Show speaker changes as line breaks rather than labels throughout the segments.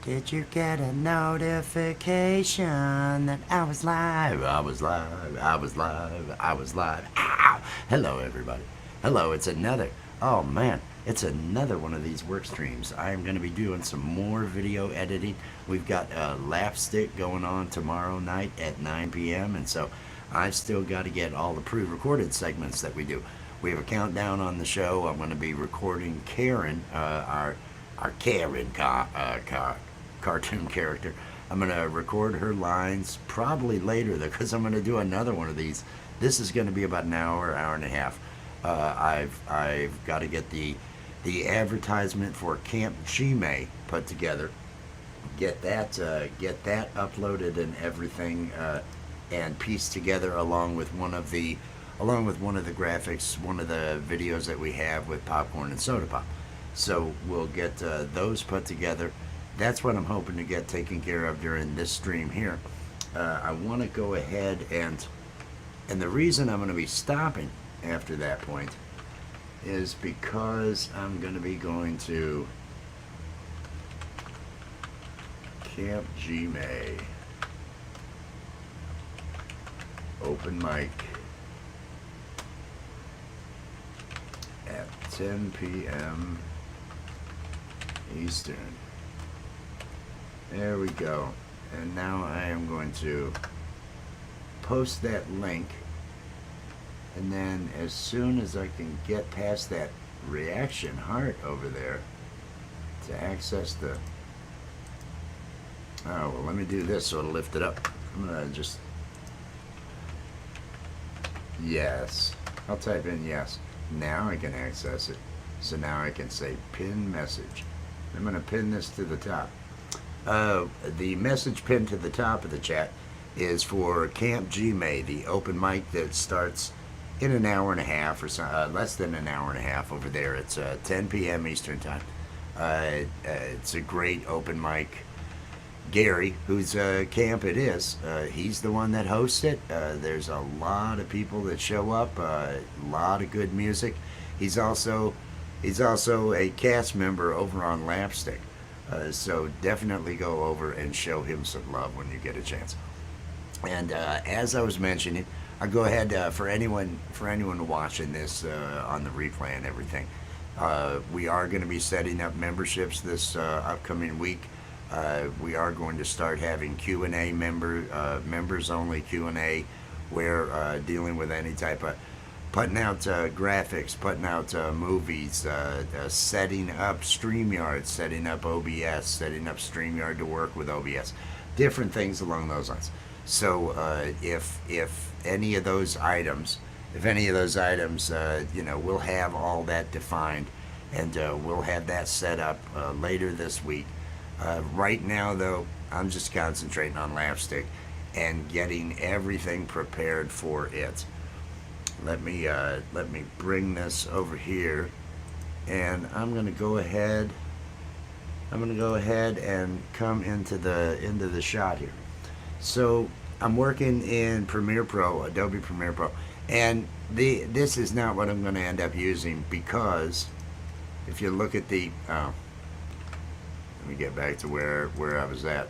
Did you get a notification that I was live? I was live. I was live. I was live. Ow! Hello, everybody. Hello, it's another. Oh, man. It's another one of these work streams. I am going to be doing some more video editing. We've got a LAPStick going on tomorrow night at 9 p.m. And so I've still got to get all the pre-recorded segments that we do. We have a countdown on the show. I'm going to be recording Karen, our Karen cartoon character. I'm going to record her lines probably later because I'm going to do another one of these. This is going to be about an hour and a half. I've got to get the advertisement for Camp Gmail put together, get that uploaded and everything, and pieced together along with one of the graphics, one of the videos that we have with Popcorn and Soda Pop. So we'll get those put together. That's what I'm hoping to get taken care of during this stream here. I want to go ahead and the reason I'm going to be stopping after that point is because I'm going to be going to Camp Gmail open mic at 10 p.m. Eastern. There we go. And now I am going to post that link, and then as soon as I can get past that reaction heart over there to access the oh, well, let me do this so it'll lift it up. I'm gonna just yes, I'll type in yes. Now I can access it. So now I can say pin message. I'm going to pin this to the top. The message pinned to the top of the chat is for Camp Gmail, the open mic that starts in an hour and a half or so, less than an hour and a half over there. It's 10 p.m. Eastern time. It's a great open mic. Gary, whose camp it is, he's the one that hosts it. There's a lot of people that show up, a lot of good music. He's also a cast member over on LAPStick, so definitely go over and show him some love when you get a chance. And as I was mentioning, I'll go ahead for anyone watching this on the replay and everything. We are going to be setting up memberships this upcoming week. We are going to start having Q&A members only Q&A, where dealing with any type of putting out graphics, putting out movies, setting up StreamYard, setting up OBS, setting up StreamYard to work with OBS, different things along those lines. So if any of those items, we'll have all that defined, and we'll have that set up later this week. Right now, though, I'm just concentrating on LAPStick and getting everything prepared for it. Let me bring this over here, and I'm gonna go ahead and come into the shot here. So I'm working in Premiere Pro, Adobe Premiere Pro, and this is not what I'm going to end up using, because if you look at the let me get back to where I was at.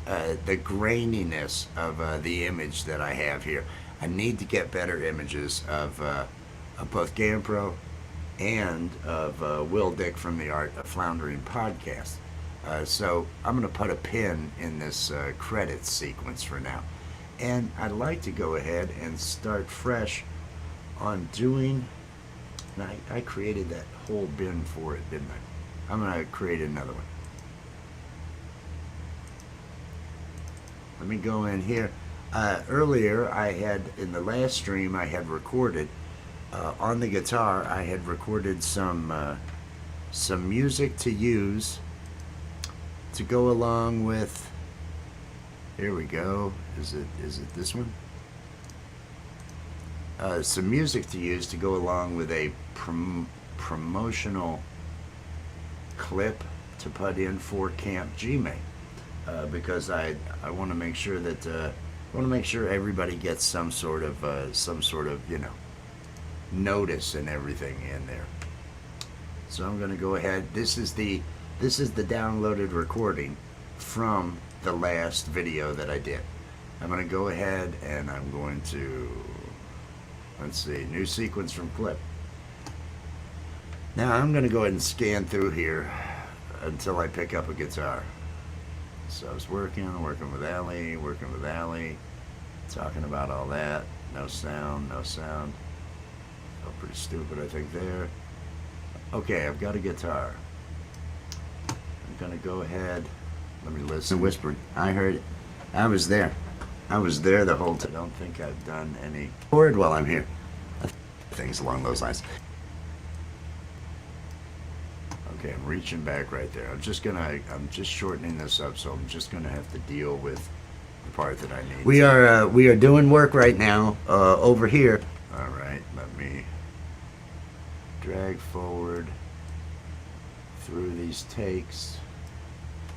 The graininess of the image that I have here. I need to get better images of both GamePro and of Will Dick from the Art of Floundering podcast. So I'm going to put a pin in this credits sequence for now. And I'd like to go ahead and start fresh on doing... I created that whole bin for it, didn't I? I'm going to create another one. Let me go in here. Earlier, I had, in the last stream, I had recorded, on the guitar, I had recorded some music to use to go along with, here we go, is it this one? Some music to use to go along with a promotional clip to put in for Camp Gmail, because I want to make sure that everybody gets some sort of notice and everything in there. So I'm going to go ahead. This is the This is the downloaded recording from the last video that I did. I'm going to go ahead and I'm going to, let's see, new sequence from clip. Now I'm going to go ahead and scan through here until I pick up a guitar. So I was working with Allie, talking about all that. No sound. Felt pretty stupid, I think, there. Okay, I've got a guitar. I'm gonna go ahead. Let me listen. Whispering. I heard it. I was there. I was there the whole time. I don't think I've done any chord while I'm here. Things along those lines. Okay, I'm reaching back right there. I'm just shortening this up, so I'm just gonna have to deal with the part that I need. We are doing work right now over here. All right, let me drag forward through these takes.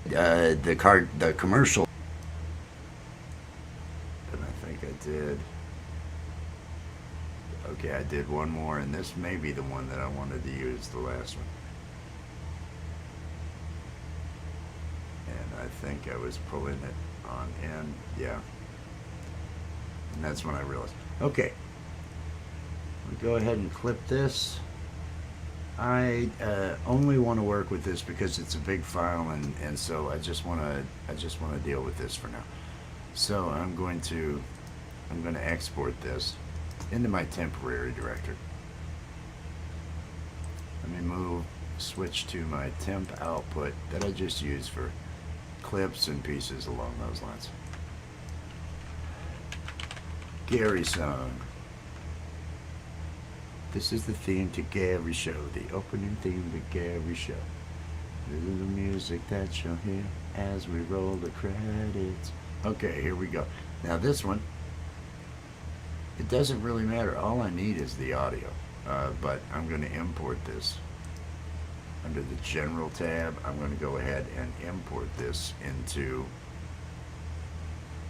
The commercial. And I think I did. Okay, I did one more, and this may be the one that I wanted to use, the last one. And I think I was pulling it on in, yeah. And that's when I realized. Okay, we go ahead and clip this. I only want to work with this because it's a big file, and so I just want to deal with this for now. So I'm going to export this into my temporary directory. Let me switch to my temp output that I just used for clips and pieces along those lines. Gary song. This is the theme to Gary Show, the opening theme to Gary Show. This is the music that you'll hear as we roll the credits. Okay, here we go. Now this one, it doesn't really matter. All I need is the audio, but I'm going to import this. Under the General tab, I'm going to go ahead and import this into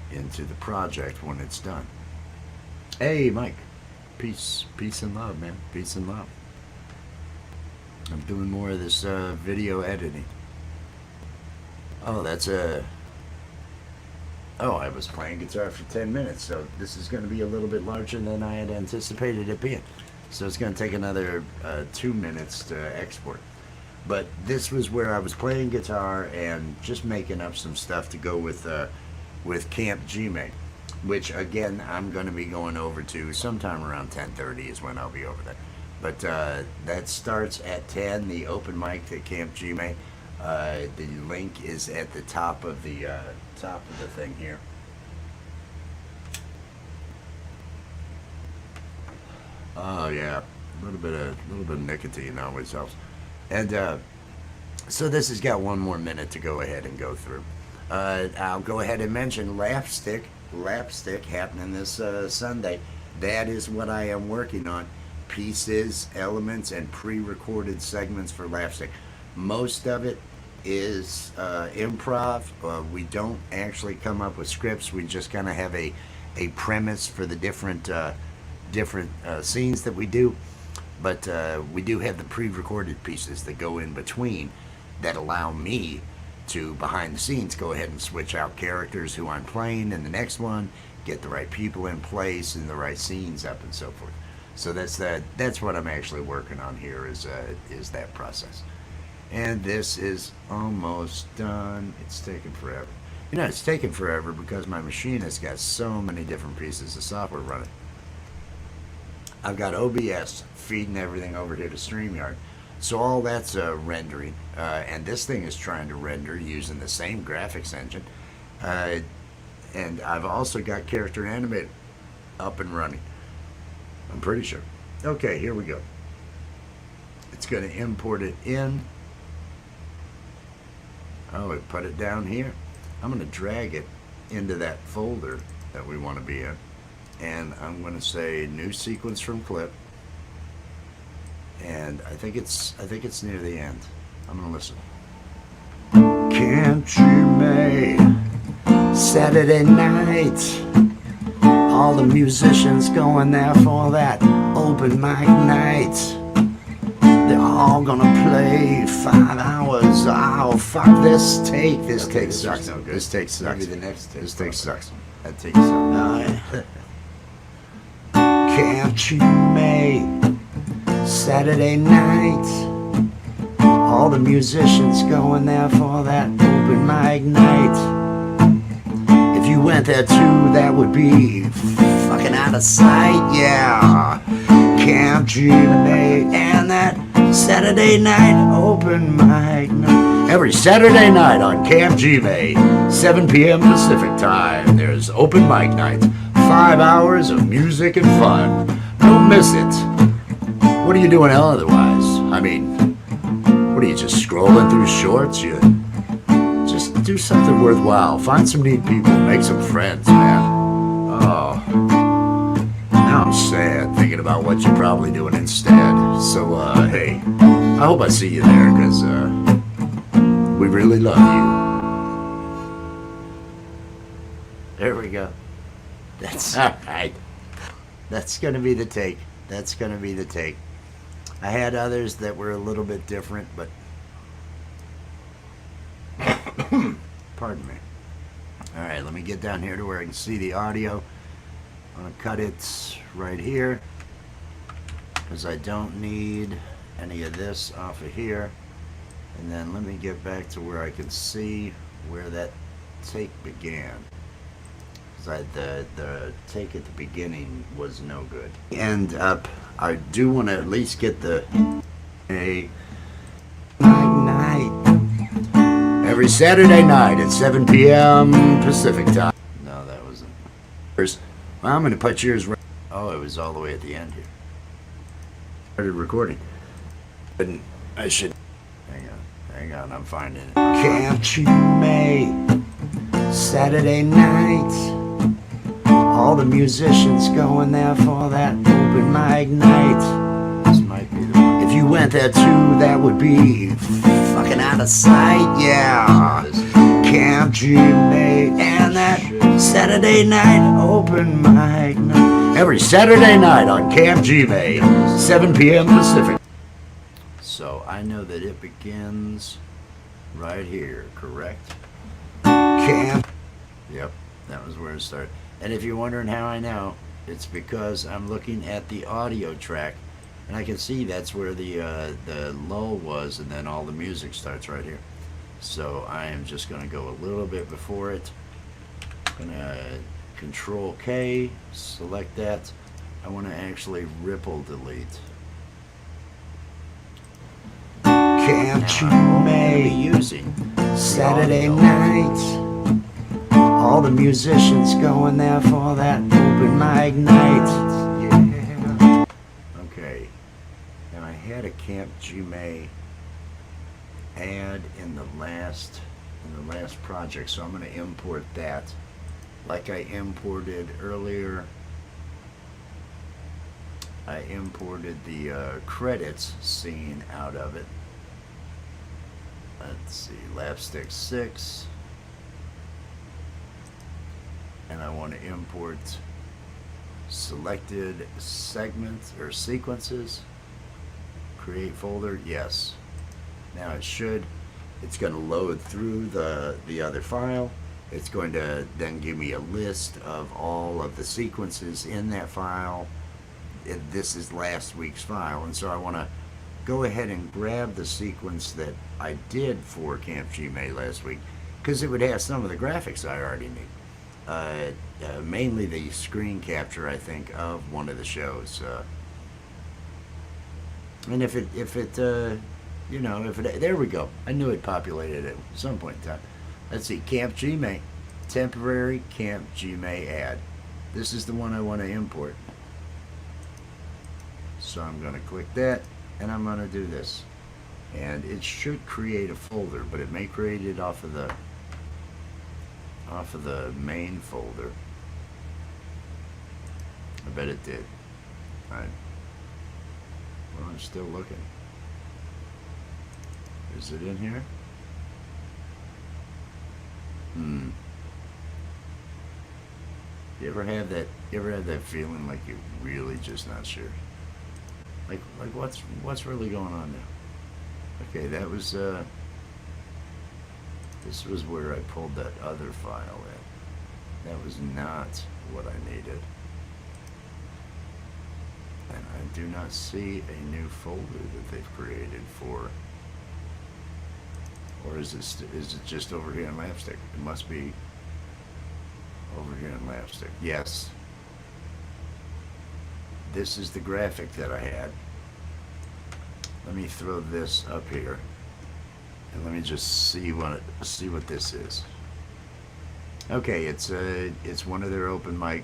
the project when it's done. Hey, Mike. Peace and love, man. Peace and love. I'm doing more of this video editing. Oh, that's a... Oh, I was playing guitar for 10 minutes, so this is going to be a little bit larger than I had anticipated it being. So it's going to take another 2 minutes to export. But this was where I was playing guitar and just making up some stuff to go with Camp Gmail, which again I'm going to be going over to sometime around 10:30 is when I'll be over there. But that starts at 10. The open mic at Camp Gmail. The link is at the top of the thing here. Oh yeah, a little bit of nicotine always helps. And so this has got 1 more minute to go ahead and go through. I'll go ahead and mention LAPStick happening this Sunday. That is what I am working on. Pieces, elements, and pre-recorded segments for LAPStick. Most of it is improv. We don't actually come up with scripts. We just kind of have a premise for the different scenes that we do. But we do have the pre-recorded pieces that go in between that allow me to, behind the scenes, go ahead and switch out characters who I'm playing in the next one, get the right people in place and the right scenes up and so forth. So that's what I'm actually working on here is that process. And this is almost done. It's taken forever. You know, it's taken forever because my machine has got so many different pieces of software running. I've got OBS feeding everything over here to StreamYard. So all that's rendering. And this thing is trying to render using the same graphics engine. And I've also got Character Animator up and running. I'm pretty sure. Okay, here we go. It's going to import it in. Oh, it put it down here. I'm going to drag it into that folder that we want to be in. And I'm going to say new sequence from clip. And I think it's near the end. I'm going to listen. Can't you make Saturday night? All the musicians going there for that open mic night. They're all gonna play 5 hours out. fuck this take. This
Okay,
take
this
sucks.
was no good.
This take sucks.
Maybe the next take.
This take sucks. That take sucks. Can't you make Saturday night? All the musicians going there for that open mic night. If you went there too, that would be fucking out of sight. Yeah. Camp you make and that Saturday night open mic night. Every Saturday night on Camp G-May, 7 p.m. Pacific time, there's open mic night. 5 hours of music and fun. Don't miss it. What are you doing otherwise? I mean, what are you, just scrolling through shorts? You just do something worthwhile. Find some neat people. Make some friends, man. Oh, now I'm sad thinking about what you're probably doing instead. So, hey, I hope I see you there, because, we really love you. There we go. That's all right. That's going to be the take. That's going to be the take. I had others that were a little bit different, but pardon me. All right, let me get down here to where I can see the audio. I'm going to cut it right here because I don't need any of this off of here. And then let me get back to where I can see where that take began. Because the take at the beginning was no good. End up, I do want to at least get the a night. Every Saturday night at 7 p.m. Pacific time. No, that wasn't. Well, I'm going to put yours right. Oh, it was all the way at the end here. Started recording. I should. Hang on, I'm finding it. Can't you make Saturday night? All the musicians going there for that open mic night. This might be the one. If you went there too, that would be fucking out of sight. Yeah. Can't you make and that Saturday night open mic night. Every Saturday night on Camp G-May, 7 p.m. Pacific. So I know that it begins right here, correct? Camp. Yep, that was where it started. And if you're wondering how I know, it's because I'm looking at the audio track, and I can see that's where the lull was, and then all the music starts right here. So I am just going to go a little bit before it. I'm going to Control K, select that. I want to actually ripple delete. Can't you make using Saturday night? All the musicians going there for that open mic night. Yeah. Okay. And I had a Camp G-May ad in the last project, so I'm going to import that like I imported earlier. I imported the credits scene out of it. Let's see, LAPStick 6. And I want to import selected segments or sequences. Create folder, yes. Now it's going to load through the other file. It's going to then give me a list of all of the sequences in that file. This is last week's file, and so I want to go ahead and grab the sequence that I did for Camp G-May last week, because it would have some of the graphics I already need. Mainly the screen capture, I think, of one of the shows. And if it there we go. I knew it populated at some point in time. Let's see, Camp G-May, temporary Camp G-May ad. This is the one I want to import. So I'm going to click that, and I'm going to do this. And it should create a folder, but it may create it off of the main folder. I bet it did. Alright. Well, I'm still looking. Is it in here? You ever have that feeling like you're really just not sure? Like what's really going on now? Okay, that was This was where I pulled that other file in. That was not what I needed. And I do not see a new folder that they've created for. Or is it just over here in LAPStick? It must be over here in LAPStick. Yes. This is the graphic that I had. Let me throw this up here. And let me just see what this is. Okay, it's one of their open mic.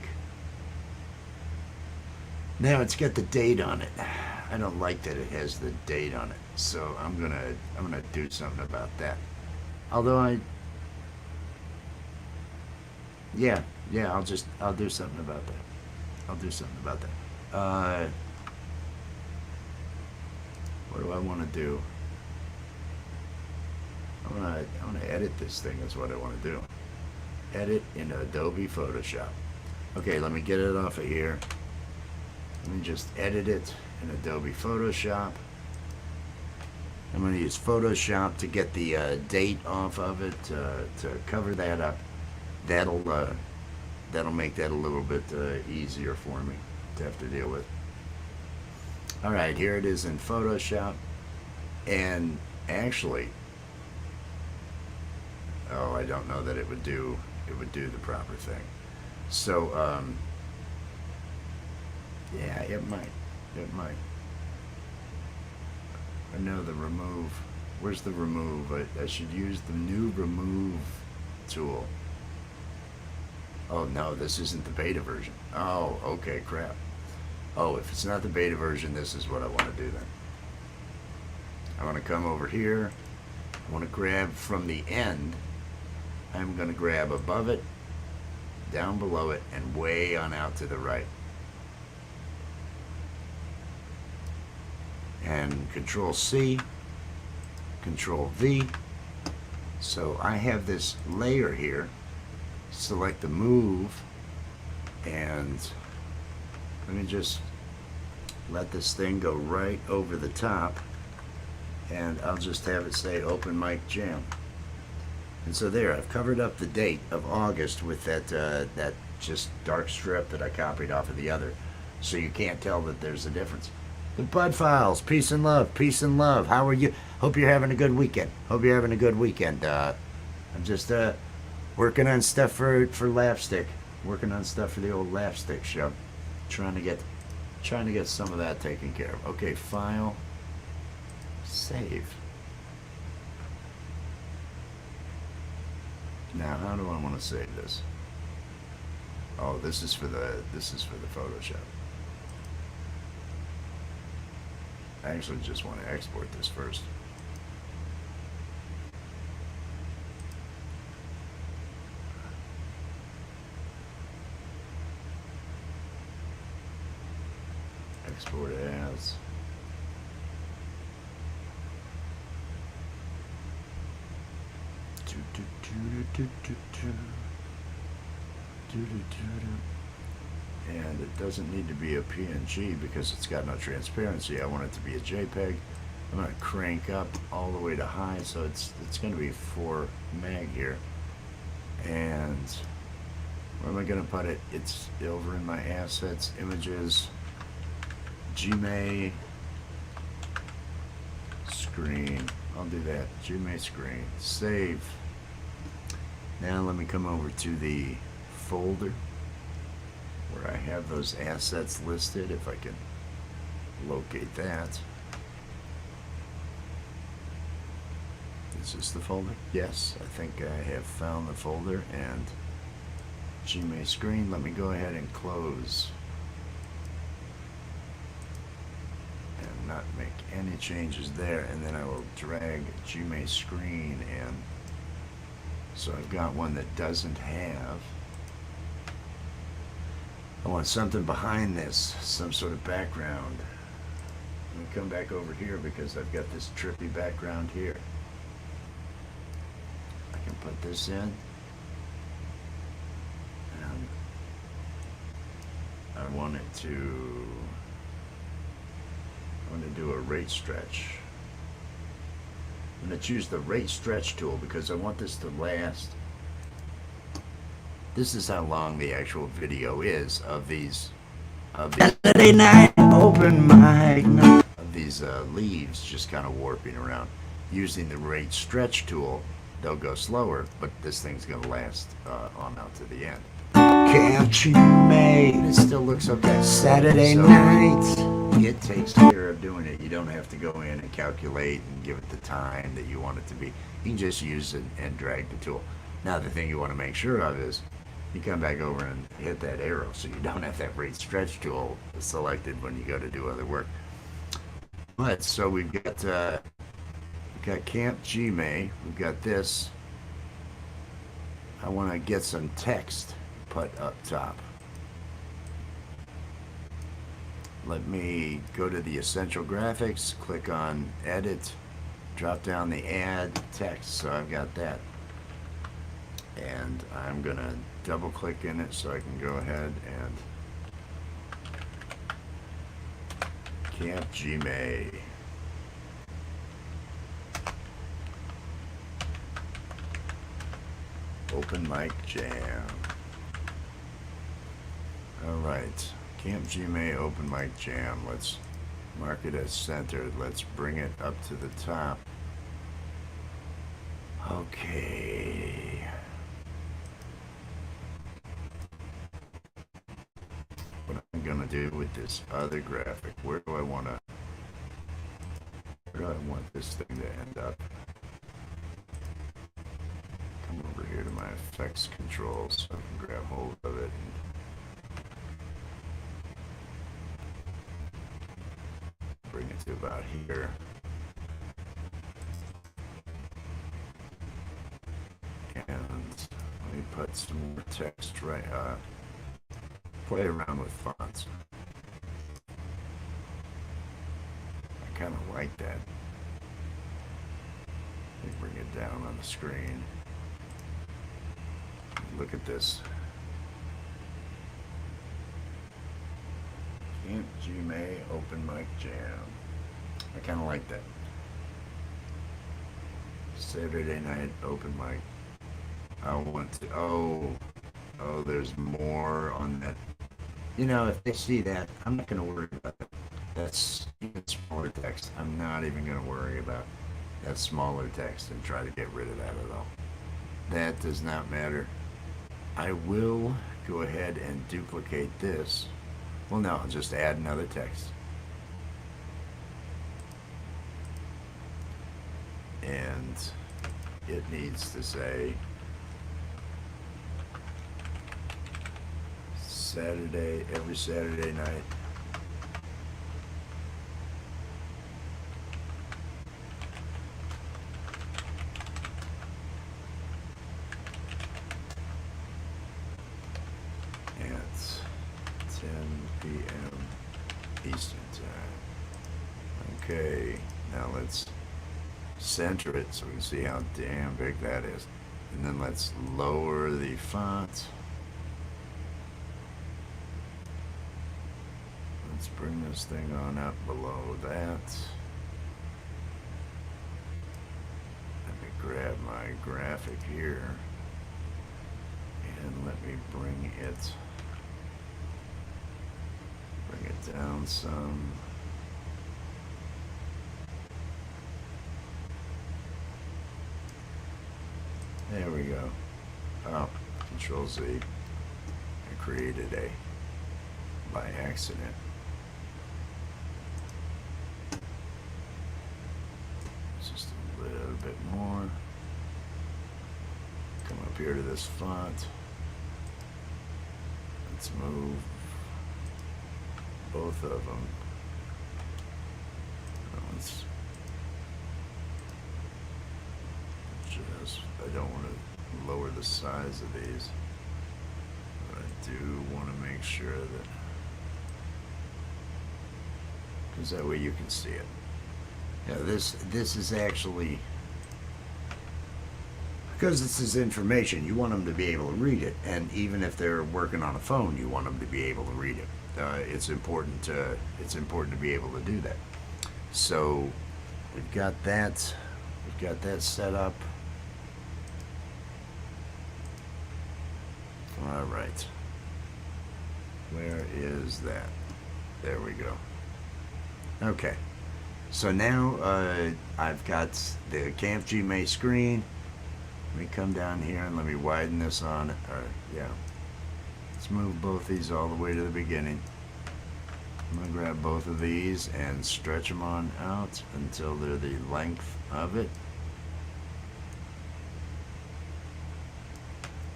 Now it's got the date on it. I don't like that it has the date on it. So I'm gonna do something about that. Although yeah, I'll do something about that. I'll do something about that. What do I want to do? I want to edit this thing. Is what I want to do. Edit in Adobe Photoshop. Okay, let me get it off of here. Let me just edit it in Adobe Photoshop. I'm going to use Photoshop to get the date off of it to cover that up. That'll make that a little bit easier for me to have to deal with. All right, here it is in Photoshop, and actually, oh, I don't know that it would do the proper thing. So yeah, it might. I know the remove. Where's the remove? I should use the new remove tool. Oh no, this isn't the beta version. Oh, okay, crap. Oh, if it's not the beta version, this is what I want to do then. I want to come over here. I want to grab from the end. I'm going to grab above it, down below it, and way on out to the right. And Control C, Control V. So I have this layer here. Select the move, and let me just let this thing go right over the top, and I'll just have it say Open Mic Jam. And so there, I've covered up the date of August with that just dark strip that I copied off of the other, so you can't tell that there's a difference. The Bud Files, peace and love, peace and love. How are you? Hope you're having a good weekend. I'm just working on stuff for LAPStick, working on stuff for the old LAPStick show, trying to get some of that taken care of. Okay, file, save. Now, how do I want to save this? Oh, this is for the Photoshop. I actually just want to export this first. Export as. And it doesn't need to be a PNG because it's got no transparency. I want it to be a JPEG. I'm going to crank up all the way to high, so it's going to be 4 meg here. And where am I going to put it? It's over in my assets, images, Gmail screen. I'll do that. Gmail screen. Save. Now let me come over to the folder where I have those assets listed, if I can locate that. Is this the folder? Yes, I think I have found the folder, and Gmail screen. Let me go ahead and close and not make any changes there, and then I will drag Gmail screen in. So I've got one that doesn't have. I want something behind this, some sort of background. Let me come back over here because I've got this trippy background here. I can put this in. And I want to do a rate stretch. I'm going to choose the rate stretch tool because I want this to last. This is how long the actual video is of these Saturday night open mic of these leaves just kind of warping around. Using the rate stretch tool, they'll go slower, but this thing's going to last on out to the end. Can't you make it still looks okay. Saturday night. It takes care of doing it. You don't have to go in and calculate and give it the time that you want it to be. You can just use it and drag the tool. Now the thing you want to make sure of is you come back over and hit that arrow so you don't have that rate stretch tool selected when you go to do other work. But so we've got Camp Gmail. We've got this. I want to get some text put up top. Let me go to the essential graphics, click on edit, drop down the add text, so I've got that. And I'm gonna double click in it so I can go ahead and Camp Gmail. Open mic jam. Alright, Camp Gmail open mic jam. Let's mark it as centered. Let's bring it up to the top. Okay. What I'm gonna do with this other graphic, where do I want this thing to end up? Come over here to my effects controls so I can grab hold of it and bring it to about here. And let me put some more text right, play around with fonts. I kind of like that. Let me bring it down on the screen. Look at this. Camp Gmail open mic jam. I kind of like that. Saturday night open mic. I want to. Oh, there's more on that. You know, if they see that, I'm not going to worry about that. That's even smaller text. I'm not even going to worry about that smaller text and try to get rid of that at all. That does not matter. I will go ahead and duplicate this. Well, no, I'll just add another text. And it needs to say Saturday, every Saturday night. At 10 p.m. Eastern Time. Okay, now let's center it so we can see how damn big that is. And then let's lower the font. Let's bring this thing on up below that. Let me grab my graphic here and let me bring it down some. There we go. Oh, Control Z. I created a by accident. Just a little bit more. Come up here to this font. Let's move both of them. Let's just, I don't want to lower the size of these, but I do want to make sure that, because that way you can see it. Yeah, this is actually, because this is information, you want them to be able to read it, and even if they're working on a phone, you want them to be able to read it. It's important to be able to do that. So we've got that. we've got that set up. All right. Where is that? There we go. Okay. So now I've got the Camp GMA screen. Let me come down here and let me widen this on. Yeah. Let's move both these all the way to the beginning. I'm going to grab both of these and stretch them on out until they're the length of it.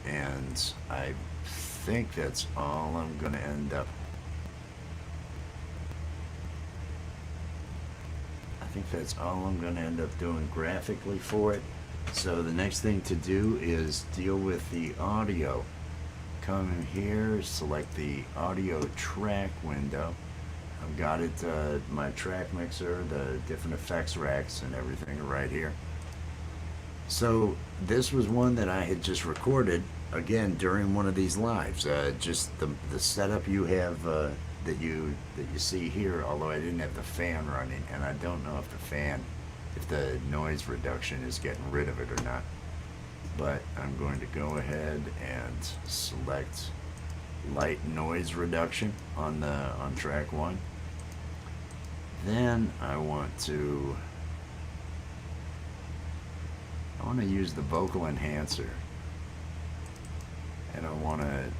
And I think that's all I'm going to end up. I think that's all I'm going to end up doing graphically for it. So the next thing to do is deal with the audio. Come in here, select the audio track window. I've got it, my track mixer, the different effects racks and everything are right here. So this was one that I had just recorded again during one of these lives. Just the setup you have that you see here, although I didn't have the fan running, and I don't know if the noise reduction is getting rid of it or not. But I'm going to go ahead and select light noise reduction on track 1. Then I want to use the vocal enhancer, and I want to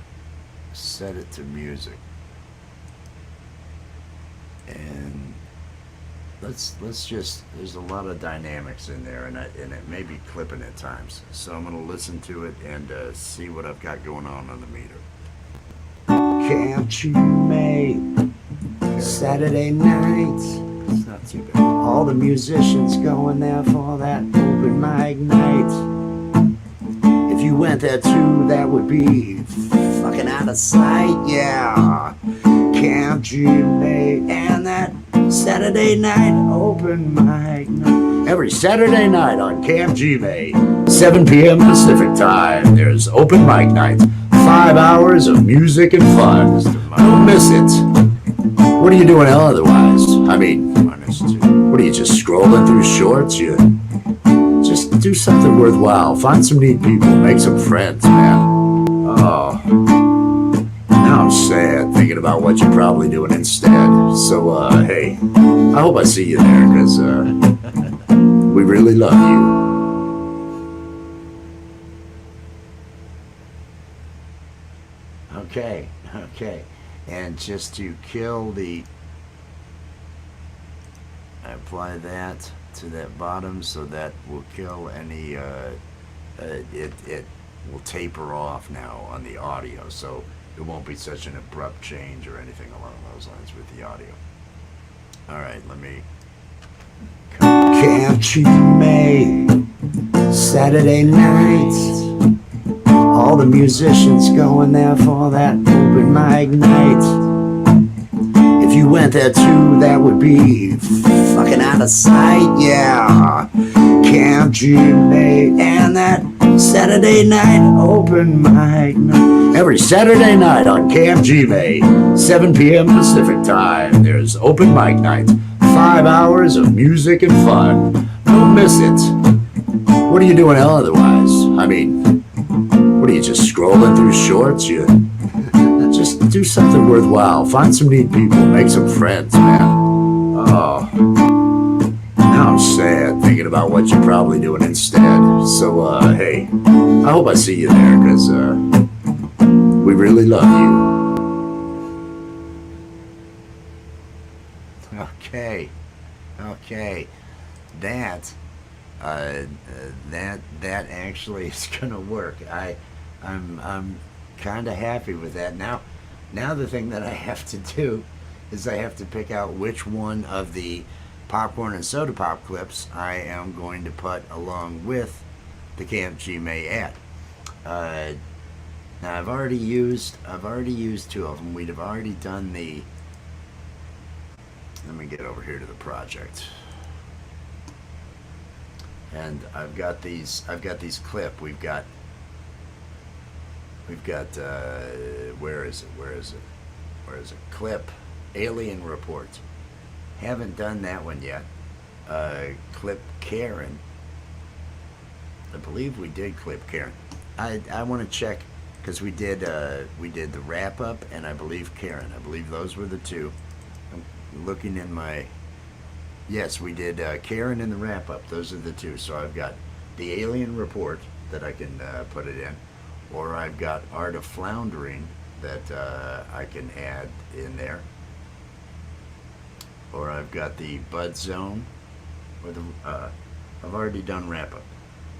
set it to music. And let's just, there's a lot of dynamics in there, and it may be clipping at times. So I'm going to listen to it and see what I've got going on the meter. Can't you make Saturday nights? It's not too bad. All the musicians going there for that open mic night. If you went there too, that would be fucking out of sight, yeah. Can't you make, and that Saturday night open mic night. Every Saturday night on Camp GMA, 7 p.m. Pacific time, there's open mic night. 5 hours of music and fun. Don't miss it. What are you doing otherwise? I mean, what are you, just scrolling through shorts? You just do something worthwhile. Find some neat people. Make some friends, man. Oh, now I'm sad thinking about what you're probably doing instead. So, hey, I hope I see you there, because we really love you. Okay. And just to kill the, I apply that to that bottom, so that will kill any, it will taper off now on the audio, so it won't be such an abrupt change or anything along those lines with the audio. Alright, let me, can't you make Saturday nights? All the musicians going there for that open mic night. If you went there too, that would be fucking out of sight, yeah. Camp GMA, and that Saturday night open mic night. Every Saturday night on Camp GMA, 7 p.m. Pacific time, there's open mic night. 5 hours of music and fun. Don't miss it. What are you doing otherwise? I mean, what are you, just scrolling through shorts? You just do something worthwhile. Find some neat people. Make some friends, man. Oh, now I'm sad thinking about what you're probably doing instead. So, hey, I hope I see you there, because we really love you. Okay. That actually is gonna work. I'm kind of happy with that. Now the thing that I have to do is I have to pick out which one of the popcorn and soda pop clips I am going to put along with the Camp GMA ad. Now I've already used 2 of them. We'd have already done the. Let me get over here to the project. And I've got these clip. We've got where is it? Clip Alien Report. Haven't done that one yet. Clip Karen I believe we did clip Karen. I want to check because we did the wrap up and I believe Karen. I believe those were the two. I'm looking in my. Yes, we did Karen and the wrap up. Those are the two. So I've got the alien report that I can put it in, or I've got Art of Floundering that I can add in there, or I've got the Bud Zone, or the I've already done wrap up.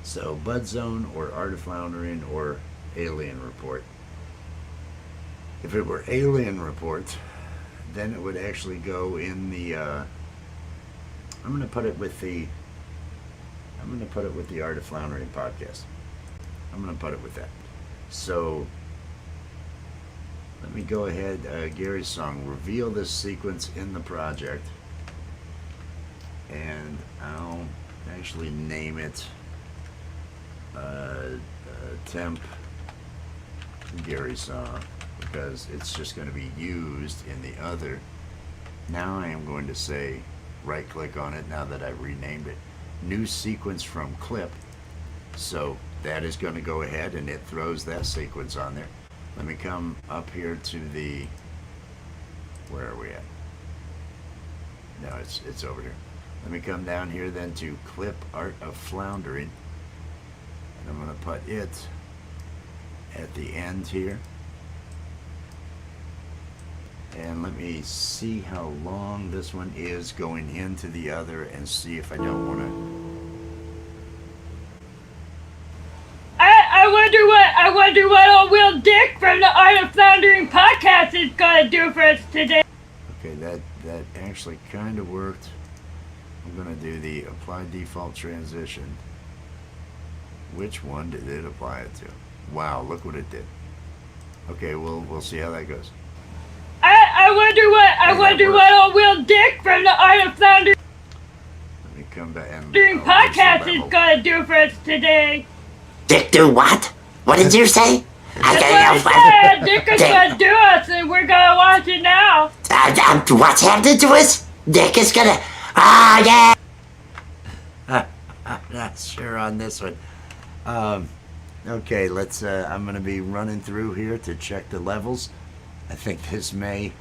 So Bud Zone or Art of Floundering or Alien Report. If it were Alien Report, then it would actually go in the. I'm going to put it with the. I'm going to put it with the Art of Floundering podcast. I'm going to put it with that. So let me go ahead. Gary's song. Reveal this sequence in the project, and I'll actually name it. Temp Gary song because it's just going to be used in the other. Now I am going to say right click on it now that I've renamed it, new sequence from clip. So that is going to go ahead and it throws that sequence on there. Let me come up here to the, where are we at? No, it's over here. Let me come down here then to clip Art of Floundering. And I'm going to put it at the end here. And let me see how long this one is going into the other and see if I don't want to.
I wonder what old Will Dick from the Art of Floundering podcast is going to do for us today.
Okay, that actually kind of worked. I'm going to do the apply default transition. Which one did it apply it to? Wow, look what it did. Okay, we'll see how that goes.
I wonder what old Will Dick from the Art of Floundering
Let me come back and
podcast is going to do for us today.
Dick do what? What did you say?
That's what I said. Dick is going to do us and we're going to watch it now.
What's happening to us? Dick is gonna. Ah, yeah!
I'm not sure on this one. Okay, let's. I'm going to be running through here to check the levels. I think this may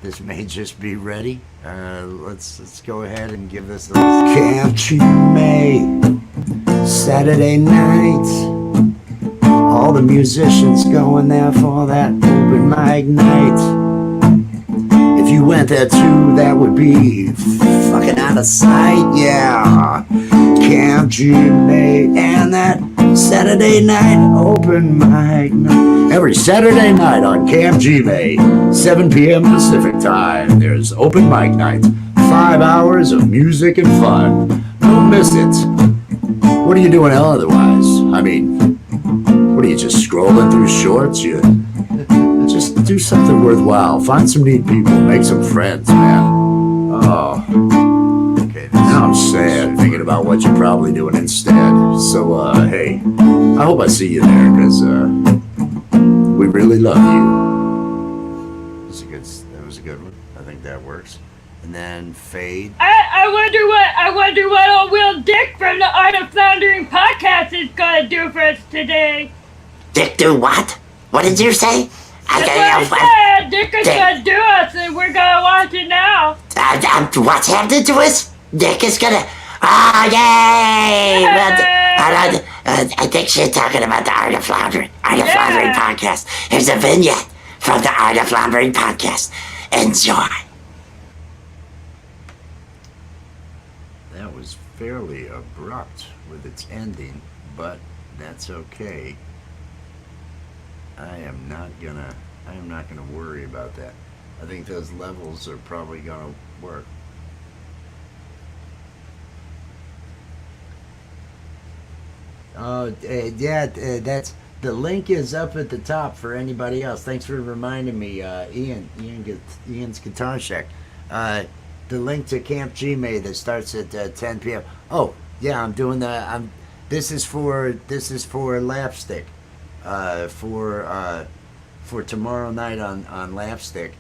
just be ready. Let's go ahead and give this. Can't you May Saturday night? All the musicians going there for that open mic night. If you went there too, that would be fucking out of sight. Yeah, Camp you May and that Saturday night open mic night. Every Saturday night on Camp May, 7 p.m. Pacific time, there's open mic night. 5 hours of music and fun. Don't miss it. What are you doing otherwise? I mean, what are you just scrolling through shorts? You just do something worthwhile. Find some neat people. Make some friends, man. Oh. Okay, now I'm sad thinking about what you're probably doing instead. So, hey, I hope I see you there, because, we really love you. That was a good one. I think that works. And then fade.
I wonder what old Will Dick from the Art of Floundering podcast is going to do for us today.
Dick do what? What did you say?
That's what I said. Dick is going to do us and we're going to watch it now.
What's happening to us? Dick is gonna. Ah, yay!
Yeah.
I think she's talking about the Art of Floundering. Art of Floundering podcast. Here's a vignette from the Art of Floundering podcast. Enjoy.
That was fairly abrupt with its ending, but that's okay. I am not gonna worry about that. I think those levels are probably gonna work. That's the link is up at the top for anybody else. Thanks for reminding me, Ian's Guitar Shack. The link to Camp May that starts at 10 p.m. Oh yeah, I'm doing the. This is for LAPStick. For tomorrow night on LAPStick.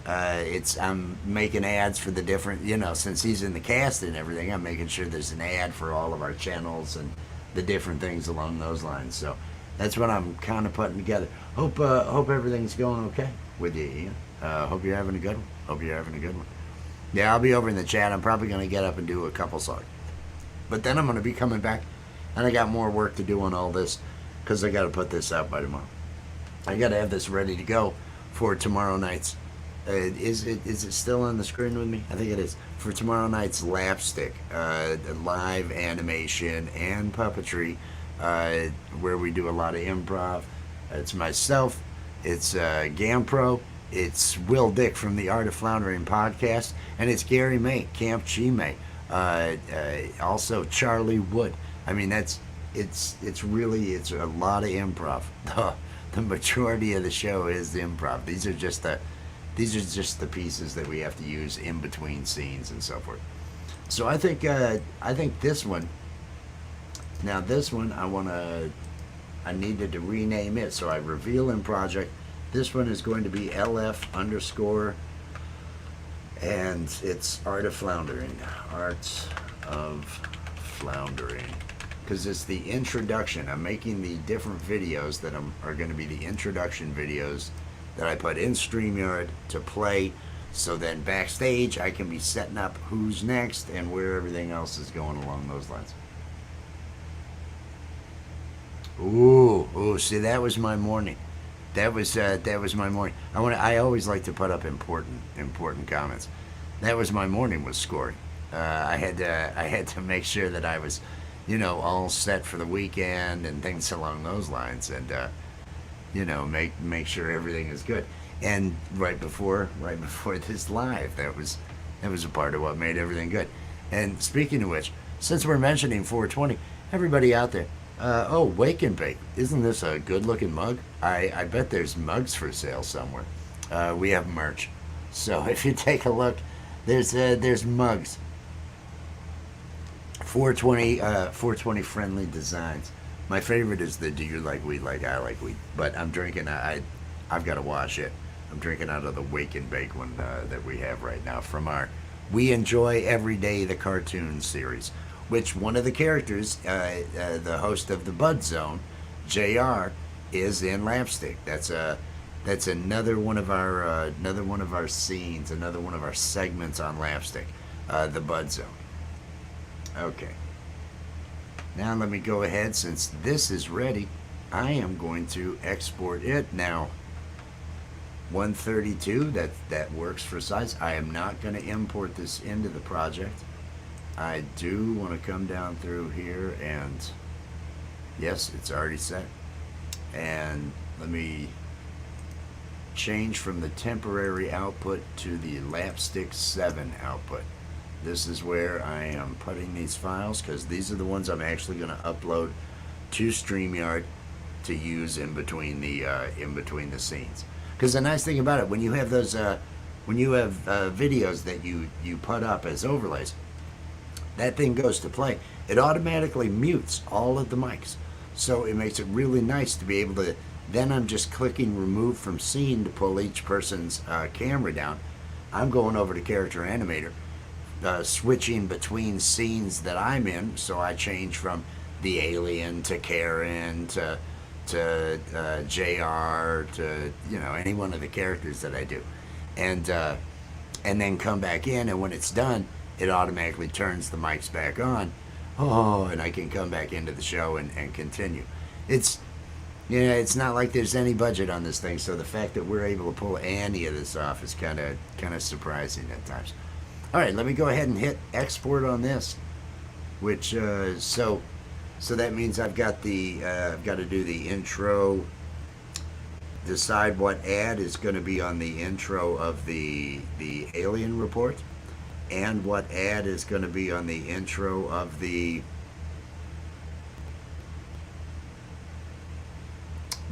I'm making ads for the different, since he's in the cast and everything, I'm making sure there's an ad for all of our channels and the different things along those lines. So that's what I'm kind of putting together. Hope everything's going okay with you, Ian. Hope you're having a good one. Hope you're having a good one. Yeah, I'll be over in the chat. I'm probably going to get up and do a couple songs. But then I'm going to be coming back, and I got more work to do on all this because I got to put this out by tomorrow. I got to have this ready to go for tomorrow night's. Is it still on the screen with me? I think it is. For tomorrow night's LAPStick, live animation and puppetry, where we do a lot of improv. It's myself. It's GamPro. It's Will Dick from the Art of Floundering podcast, and it's Gary May, Camp Chi May. Also Charlie Wood. I mean, it's a lot of improv. The majority of the show is improv. These are just the pieces that we have to use in between scenes and so forth. So I think this one. Now this one I needed to rename it, so I reveal in project. This one is going to be LF_, and it's Art of Floundering. Art of Floundering. Because it's the introduction. I'm making the different videos that are going to be the introduction videos that I put in StreamYard to play, so then backstage I can be setting up who's next and where everything else is going along those lines. Ooh, see, that was my morning. That was my morning. I always like to put up important comments. That was my morning, was scoring. I had to make sure that I was, all set for the weekend and things along those lines, and make sure everything is good. And right before this live, that was a part of what made everything good. And speaking of which, since we're mentioning 420, everybody out there, Wake and Bake, isn't this a good looking mug? I bet there's mugs for sale somewhere. We have merch, so if you take a look, there's mugs. 420 friendly designs. My favorite is the "Do you like weed like I like weed?" But I'm drinking. I've got to wash it. I'm drinking out of the Wake and Bake one that we have right now from our We Enjoy Every Day the Cartoon series, which one of the characters, the host of the Bud Zone, JR, is in LAPStick. That's another one of our scenes, another one of our segments on LAPStick, the Bud Zone. Okay. Now let me go ahead, since this is ready, I am going to export it. Now 132, that works for size. I am not going to import this into the project. I do want to come down through here, and yes, it's already set. And let me change from the temporary output to the LAPStick 7 output. This is where I am putting these files, because these are the ones I'm actually going to upload to StreamYard to use in between the scenes. Because the nice thing about it, when you have those videos that you put up as overlays, that thing goes to play, it automatically mutes all of the mics. So it makes it really nice to be able to, then I'm just clicking remove from scene to pull each person's camera down. I'm going over to Character Animator, switching between scenes that I'm in, so I change from the alien to Karen to JR to any one of the characters that I do, and then come back in, and when it's done, it automatically turns the mics back on. And I can come back into the show and continue. It's not like there's any budget on this thing, so the fact that we're able to pull any of this off is kind of surprising at times. All right, let me go ahead and hit export on this, which so that means I've got to do the intro, decide what ad is going to be on the intro of the alien report, and what ad is going to be on the intro of the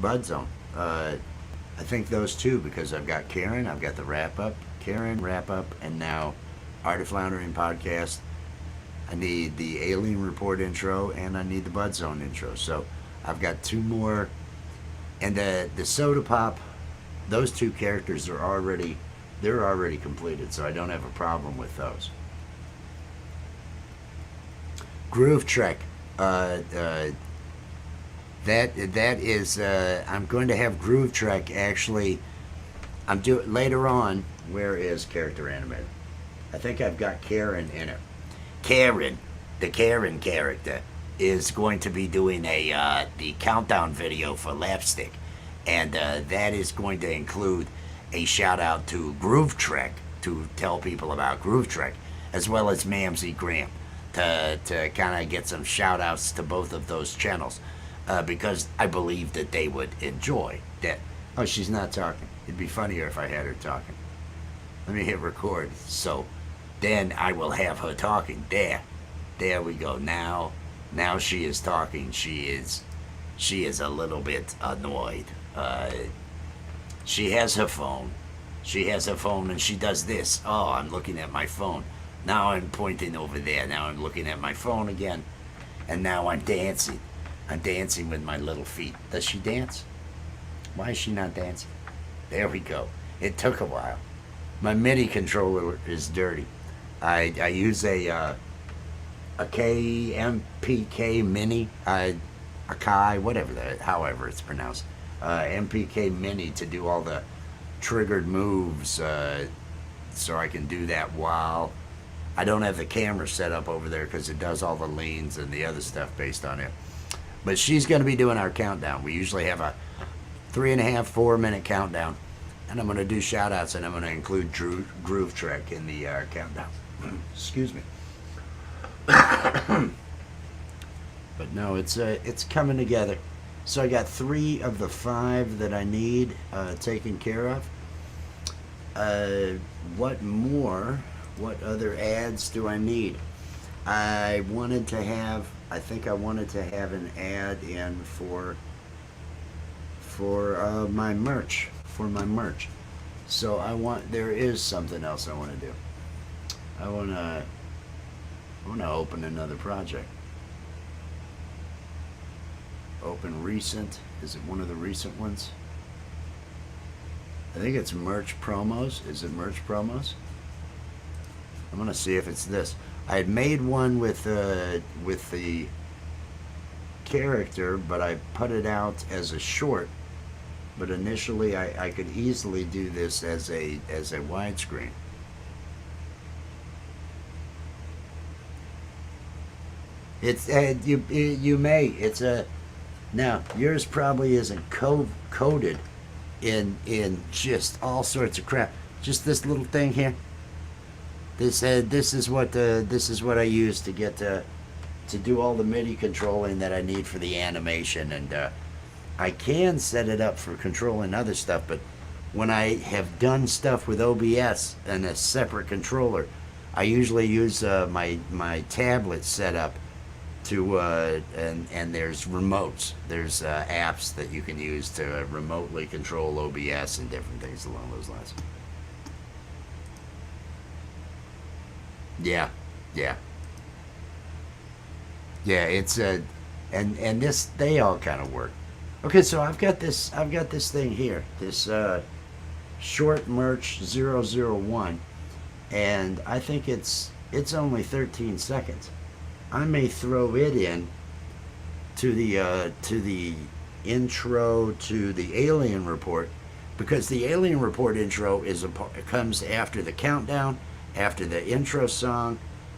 Bud Zone. I think those two, because I've got Karen, I've got the wrap up, and now Art of Floundering podcast. I need the Alien Report intro, and I need the Bud Zone intro. So I've got two more, and the Soda Pop. Those two characters are already completed, so I don't have a problem with those. Groove Trek. Uh, uh, that is I'm going to have Groove Trek actually. I'm do later on. Where is character animator? I think I've got Karen in it. Karen, the Karen character, is going to be doing a the countdown video for LAPStick, and that is going to include a shout out to Groove Trek to tell people about Groove Trek, as well as Mamsie Graham to kind of get some shout outs to both of those channels, because I believe that they would enjoy that. Oh, she's not talking. It'd be funnier if I had her talking. Let me hit record. So then I will have her talking. There we go. Now she is talking. She is a little bit annoyed. She has her phone. She has her phone and she does this. Oh, I'm looking at my phone. Now I'm pointing over there. Now I'm looking at my phone again. And now I'm dancing. I'm dancing with my little feet. Does she dance? Why is she not dancing? There we go. It took a while. My MIDI controller is dirty. I use a KMPK Mini, Akai, however it's pronounced, MPK Mini to do all the triggered moves, so I can do that while I don't have the camera set up over there because it does all the leans and the other stuff based on it. But she's going to be doing our countdown. We usually have a 3.5, 4 minute countdown. And I'm going to do shout outs and I'm going to include Groove Trek in the countdown. Excuse me. But no, it's coming together. So I got 3 of the 5 that I need taken care of. What more? What other ads do I need? I think I wanted to have an ad in for my merch. So there is something else I want to do. I want to open another project. Open recent. Is it one of the recent ones? I think it's merch promos. Is it merch promos? I'm gonna see if it's this. I had made one with the character, but I put it out as a short. But initially, I could easily do this as a widescreen. It's you may. It's a now yours probably isn't coded in just all sorts of crap. Just this little thing here. This is what I use to get to do all the MIDI controlling that I need for the animation, and I can set it up for controlling other stuff, but when I have done stuff with OBS and a separate controller, I usually use my tablet setup to and there's remotes. There's apps that you can use to remotely control OBS and different things along those lines. Yeah. It's and this, they all kind of work. Okay, so I've got this thing here, this short merch 001, and I think it's only 13 seconds. I may throw it in to the intro to the Alien Report, because the Alien Report intro comes after the countdown, after the intro song,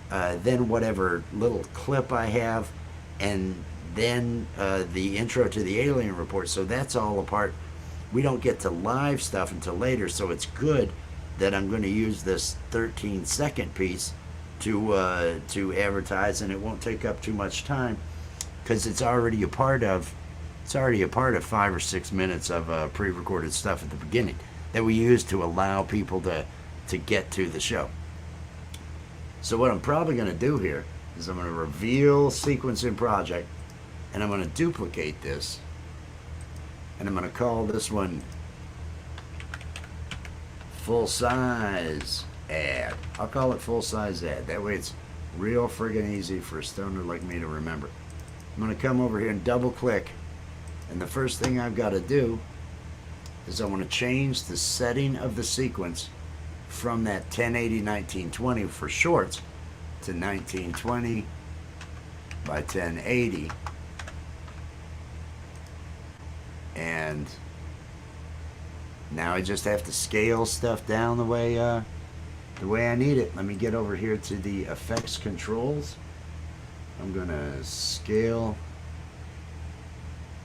then whatever little clip I have, and then the intro to the Alien Report. So that's all a part. We don't get to live stuff until later, so it's good that I'm going to use this 13-second piece to advertise, and it won't take up too much time because it's already a part of 5 or 6 minutes of pre-recorded stuff at the beginning that we use to allow people to get to the show. So what I'm probably going to do here is I'm going to reveal sequence in project, and I'm going to duplicate this, and I'm going to call this one full size ad. I'll call it full size ad. That way it's real friggin' easy for a stoner like me to remember. I'm going to come over here and double click, and the first thing I've got to do is I want to change the setting of the sequence from that 1080 1920 for shorts to 1920 by 1080. And now I just have to scale stuff down the way I need it. Let me get over here to the effects controls. I'm gonna scale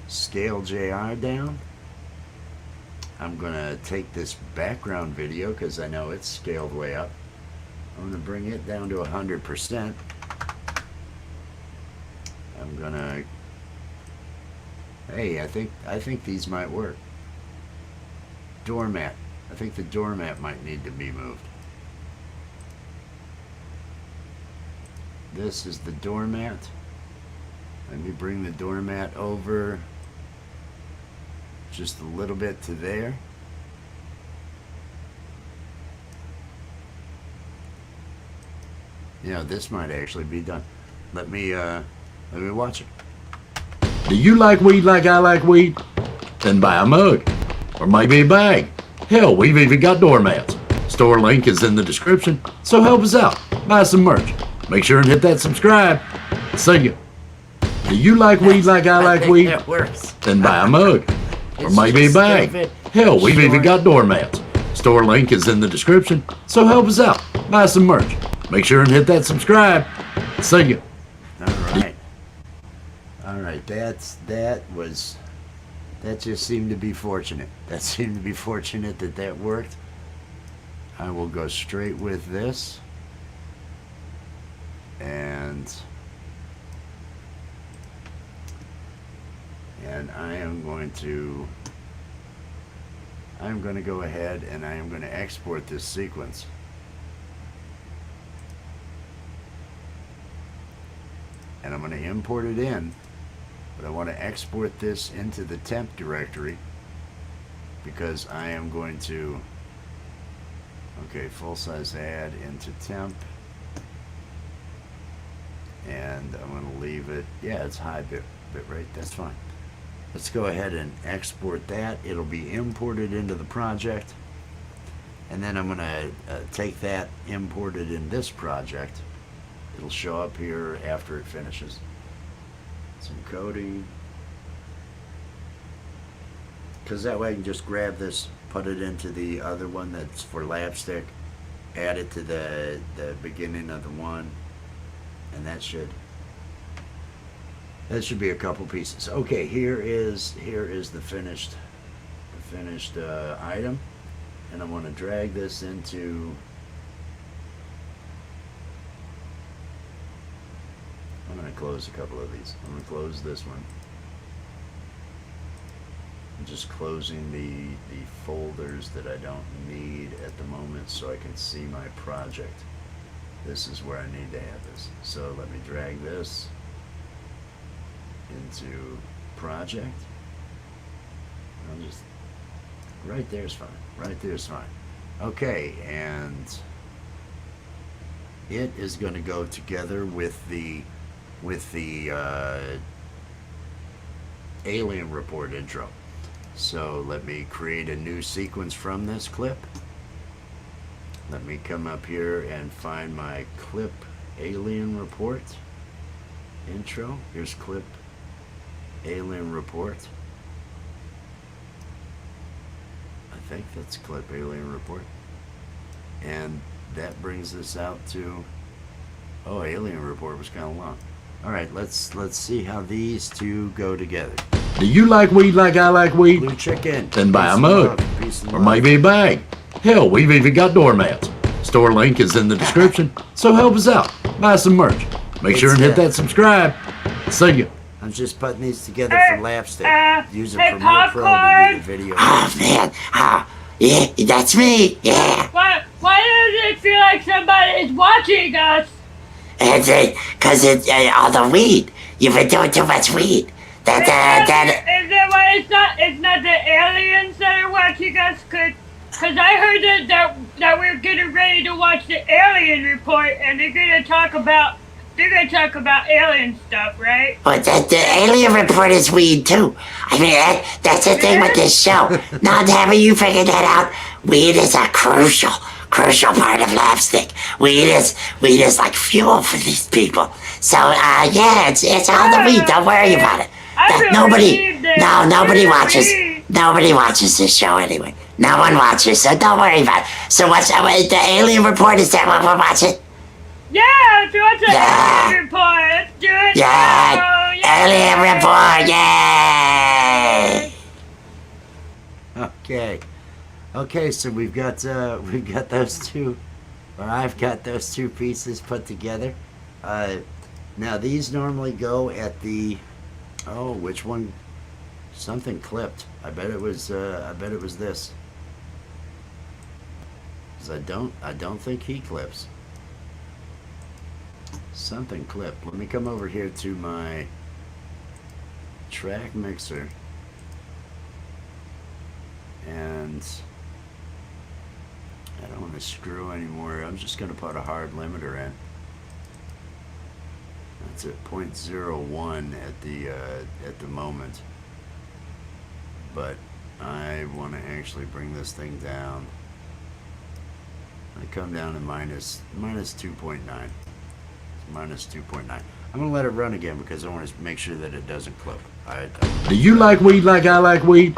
JR down. I'm gonna take this background video because I know it's scaled way up. I'm gonna bring it down to 100%. I'm gonna, hey, I think these might work. Doormat. I think the doormat might need to be moved. This is the doormat. Let me bring the doormat over just a little bit to there. You know, this might actually be done. Let me watch it.
Do you like weed like I like weed? Then buy a mug. Or maybe a bag. Hell, we've even got doormats. Store link is in the description, so help us out. Buy some merch. Make sure and hit that subscribe. See ya. Do you like weed like I like
think
weed?
that works.
Then buy a mug. Or
It's
maybe a
just
bag.
stupid.
Hell, we've even
Sure.
got doormats. Store link is in the description, so help us out. Buy some merch. Make sure and hit that subscribe. See ya.
All right. That just seemed to be fortunate. That seemed to be fortunate that worked. I will go straight with this. And I'm going to go ahead and I am going to export this sequence. And I'm going to import it in, but I want to export this into the temp directory because I am going to, okay, full size add into temp, and I'm going to leave it, yeah, it's high bit rate, that's fine. Let's go ahead and export that. It'll be imported into the project, and then I'm going to take that imported in this project. It'll show up here after it finishes. Some coding. Because that way I can just grab this, put it into the other one that's for LAPStick, add it to the beginning of the one, and that should be a couple pieces. Okay, here is the finished item, and I want to drag this into. I'm going to close a couple of these. I'm going to close this one. I'm just closing the folders that I don't need at the moment so I can see my project. This is where I need to have this. So let me drag this into project. I'll just, right there's fine. Right there's fine. Okay, and it is going to go together with the alien report intro. So let me create a new sequence from this clip. Let me come up here and find my clip alien report intro. Here's clip alien report. I think that's clip alien report. And that brings us out to, oh, alien report was kind of long. All right, let's see how these two go together.
Do you like weed like I like weed?
Blue chicken.
Then buy
Peace
a
and
mug.
love. Peace and
Or
love.
maybe a bag. Hell, we've even got doormats. Store link is in the description, so help us out. Buy some merch. Make sure and hit that subscribe. See ya.
I'm just putting these together for LAPStick. Using
hey,
Premiere Pro to
Popcorn.
do the video.
Oh man, yeah, that's me, yeah.
Why does it feel like somebody is watching us?
It's cause it's all the weed. You've been doing too much weed.
Is that why it's not the aliens that are watching us? Cause I heard that we're getting ready to watch the alien report, and they're gonna talk about alien stuff, right?
But the alien report is weed too. I mean, that's the thing with this show. Now, haven't you figured that out? Weed is a crucial part of LAPStick. Weed is like fuel for these people. So, yeah, it's all the weed. Don't worry about it.
I feel relieved that-
Nobody
I feel
watches.
relieved.
Nobody watches this show anyway. No one watches, so don't worry about it. So what's the alien report? Is that what we're watching?
Yeah, let's watch the
Yeah.
alien report. Let's do it.
Yeah,
now. Yeah.
alien report. Yay!
Okay. Okay, so we've got those two, or I've got those two pieces put together. Now these normally go at the, oh, which one? Something clipped. I bet it was this. 'Cause I don't think he clips. Something clipped. Let me come over here to my track mixer. And I don't want to screw anymore. I'm just going to put a hard limiter in. That's at 0.01 at the moment. But I want to actually bring this thing down. I come down to minus 2.9. Minus 2.9. I'm going to let it run again because I want to make sure that it doesn't clip.
Do you like weed like I like weed?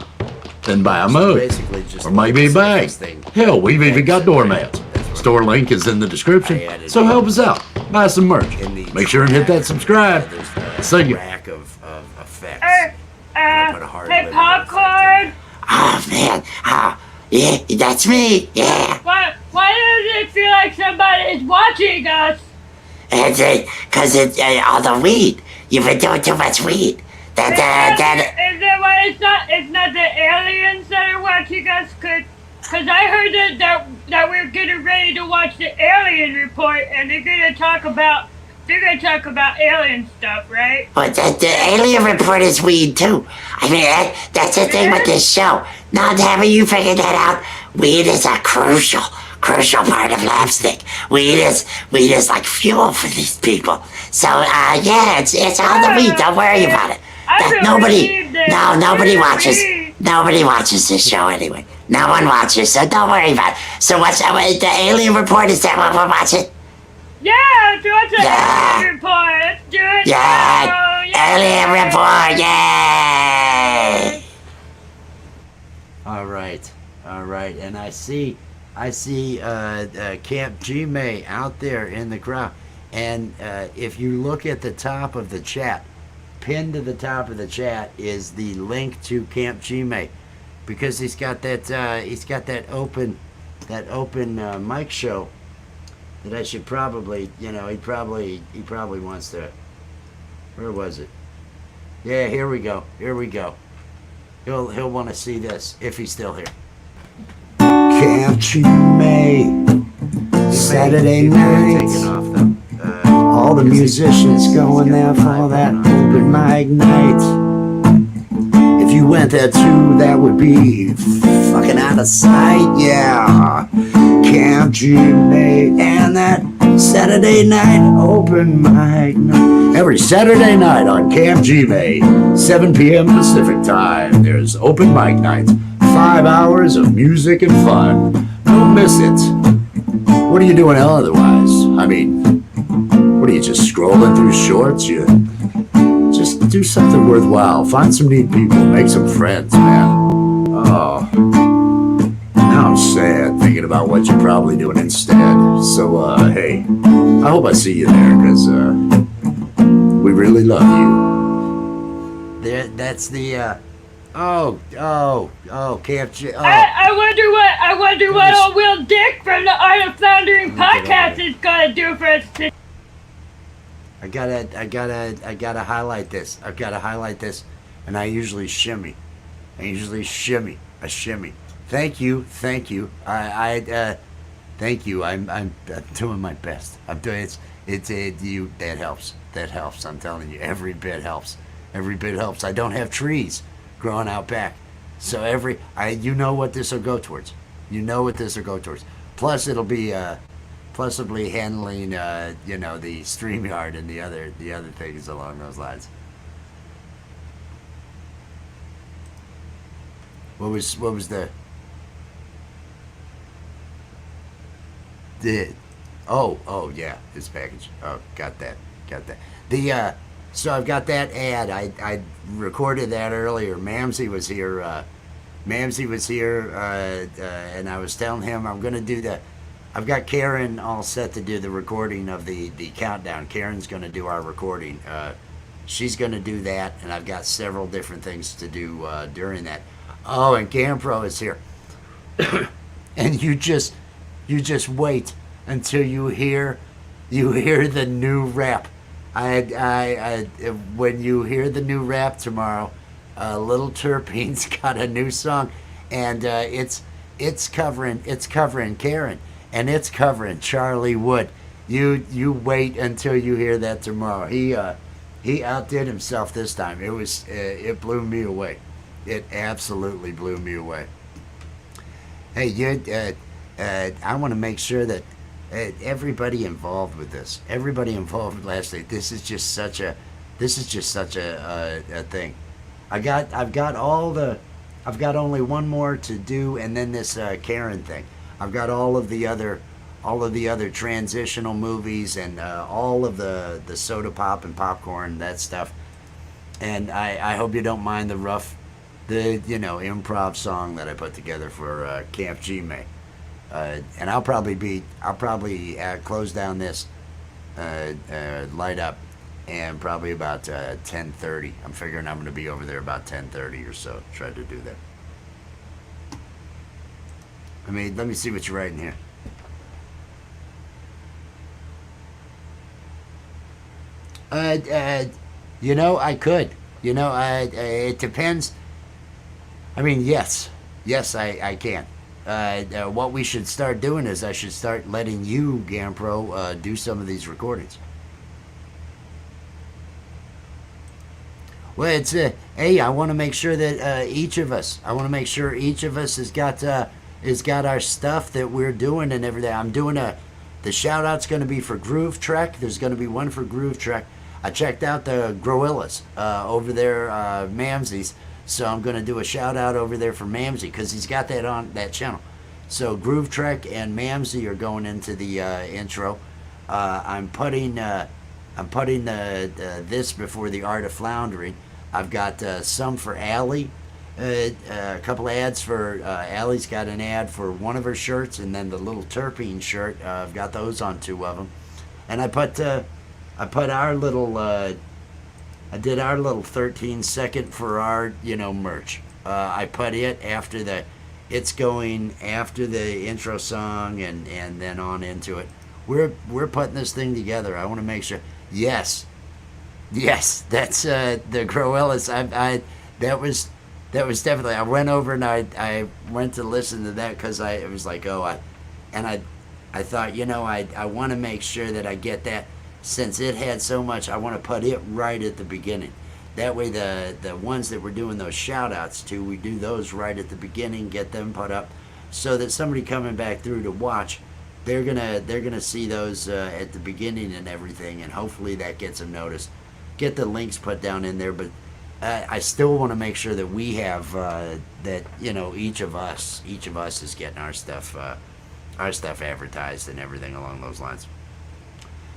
Then buy a mug.
Basically just
Or maybe a bag.
this thing.
Hell, we've even got doormats. Store link is in the description. So help us out. Buy some merch. Make sure and hit that subscribe. See ya.
Rack of effects.
Hey,
put a hard
hey,
limiter
popcorn.
Oh man, yeah, that's me. Yeah,
Why does it feel like somebody is watching us?
it's cause it's all the weed. You've been doing too much weed. That
Is that why it's not the aliens that are watching us? Cause I heard that we're getting ready to watch the alien report, and they're gonna talk about alien stuff, right?
But the alien report is weed too. I mean, that's the thing with this show. Now, haven't you figured that out? Weed is a crucial part of LAPStick. Weed is like fuel for these people. So, yeah, it's all the weed. Don't worry about it.
I feel relieved that-
Nobody
I feel
watches.
relieved.
Nobody watches this show anyway. No one watches, so don't worry about it. So what's the alien report? Is that what we're watching?
Yeah, let's watch the
Yeah.
alien report. Let's do it.
Yeah,
now.
alien report. Yay!
All right, and I see Camp G-May out there in the crowd, and if you look at the top of the chat, pinned to the top of the chat is the link to Camp G-May, because he's got that open mic show that I should probably, he probably wants to. Where was it? Yeah, here we go. He'll want to see this if he's still here. Camp G-May, Saturday night. All the musicians going there for that open mic night. If you went there too, that would be fucking out of sight, yeah. Camp G-May and that Saturday night open mic night. Every Saturday night on Camp G-May, 7 p.m. Pacific time, there's open mic night. 5 hours of music and fun. Don't miss it. What are you doing otherwise? I mean, what are you, just scrolling through shorts? You just do something worthwhile. Find some neat people. Make some friends, man. Oh, now I'm sad thinking about what you're probably doing instead. So, hey, I hope I see you there, because we really love you. That's the, Camp G. Oh.
I wonder what old Will Dick from the Art of Floundering podcast is gonna do for us today.
I gotta highlight this. I've gotta highlight this, and I usually shimmy. I shimmy. Thank you. Thank you. I'm doing my best. I'm doing that helps. That helps. I'm telling you, every bit helps. I don't have trees growing out back, so you know what this will go towards. Plus, it'll be possibly handling the StreamYard and the other things along those lines. What was the oh yeah, his package. Oh, got that. got that. The so I've got that ad. I recorded that earlier. Mamsie was here. And I was telling him I'm gonna do the. I've got Karen all set to do the recording of the countdown. Karen's gonna do our recording. She's gonna do that, and I've got several different things to do during that. Oh, and GamePro is here. And you just wait until you hear the new rap. When you hear the new rap tomorrow, Little Terpene's got a new song, and it's covering Karen, and it's covering Charlie Wood. You wait until you hear that tomorrow. He outdid himself this time. It blew me away. It absolutely blew me away. Hey, I want to make sure that everybody involved with this, everybody involved with last night. This is just such a thing. I've got only one more to do, and then this Karen thing. I've got all of the other transitional movies and all of the soda pop and popcorn, that stuff. And I hope you don't mind the improv song that I put together for Camp G-May. And I'll probably close down this light up and probably about 10:30. I'm figuring I'm going to be over there about 10:30 or so. Try to do that. Let me see what you're writing here. I could. It depends. Yes, I can. What we should start doing is I should start letting you, GamePro, do some of these recordings. Well, it's hey, I want to make sure that each of us has got our stuff that we're doing and everything. I'm doing the shout out's going to be for Groove Trek. There's going to be one for Groove Trek. I checked out the Groillas over there, Mamsie's. So I'm going to do a shout out over there for Mamsie because he's got that on that channel. So Groove Trek and Mamsie are going into the intro. I'm putting this before the Art of Floundering. I've got some for Allie. A couple ads for Allie's got an ad for one of her shirts, and then the Little Terpene shirt. I've got those on two of them, and I put our little. I did our little 13-second for our merch. I put it after it's going after the intro song and then on into it. We're putting this thing together. I want to make sure. Yes, that's the Groellas. That was definitely. I went over and I went to listen to that because it was like I thought I want to make sure that I get that. Since it had so much, I want to put it right at the beginning. That way the ones that we're doing those shout outs to, we do those right at the beginning, get them put up, so that somebody coming back through to watch, they're gonna see those at the beginning and everything, and hopefully that gets them noticed. Get the links put down in there, but I still want to make sure that we have that each of us is getting our stuff advertised and everything along those lines.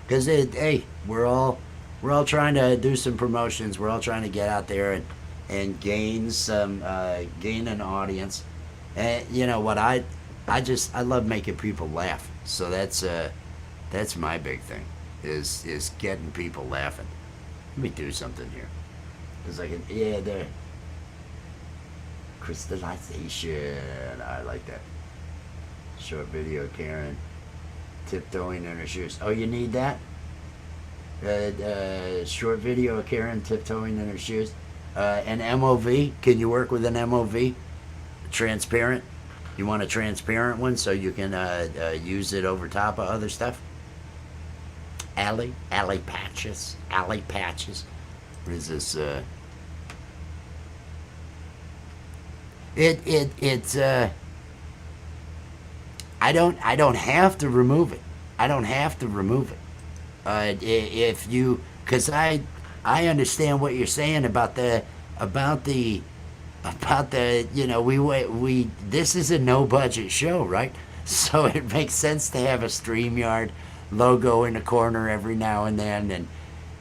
Because we're all trying to do some promotions. We're all trying to get out there and gain an audience. And what I love making people laugh. So that's my big thing is getting people laughing. Let me do something here, because I can the crystallization. I like that. Short video, Karen. Tiptoeing in her shoes. Oh, you need that? Short video of Karen tiptoeing in her shoes. An MOV. Can you work with an MOV? Transparent. You want a transparent one so you can use it over top of other stuff? Alley patches. What is this? It's I don't have to remove it. If you, because I understand what you're saying about the we this is a no budget show, right? So it makes sense to have a StreamYard logo in the corner every now and then,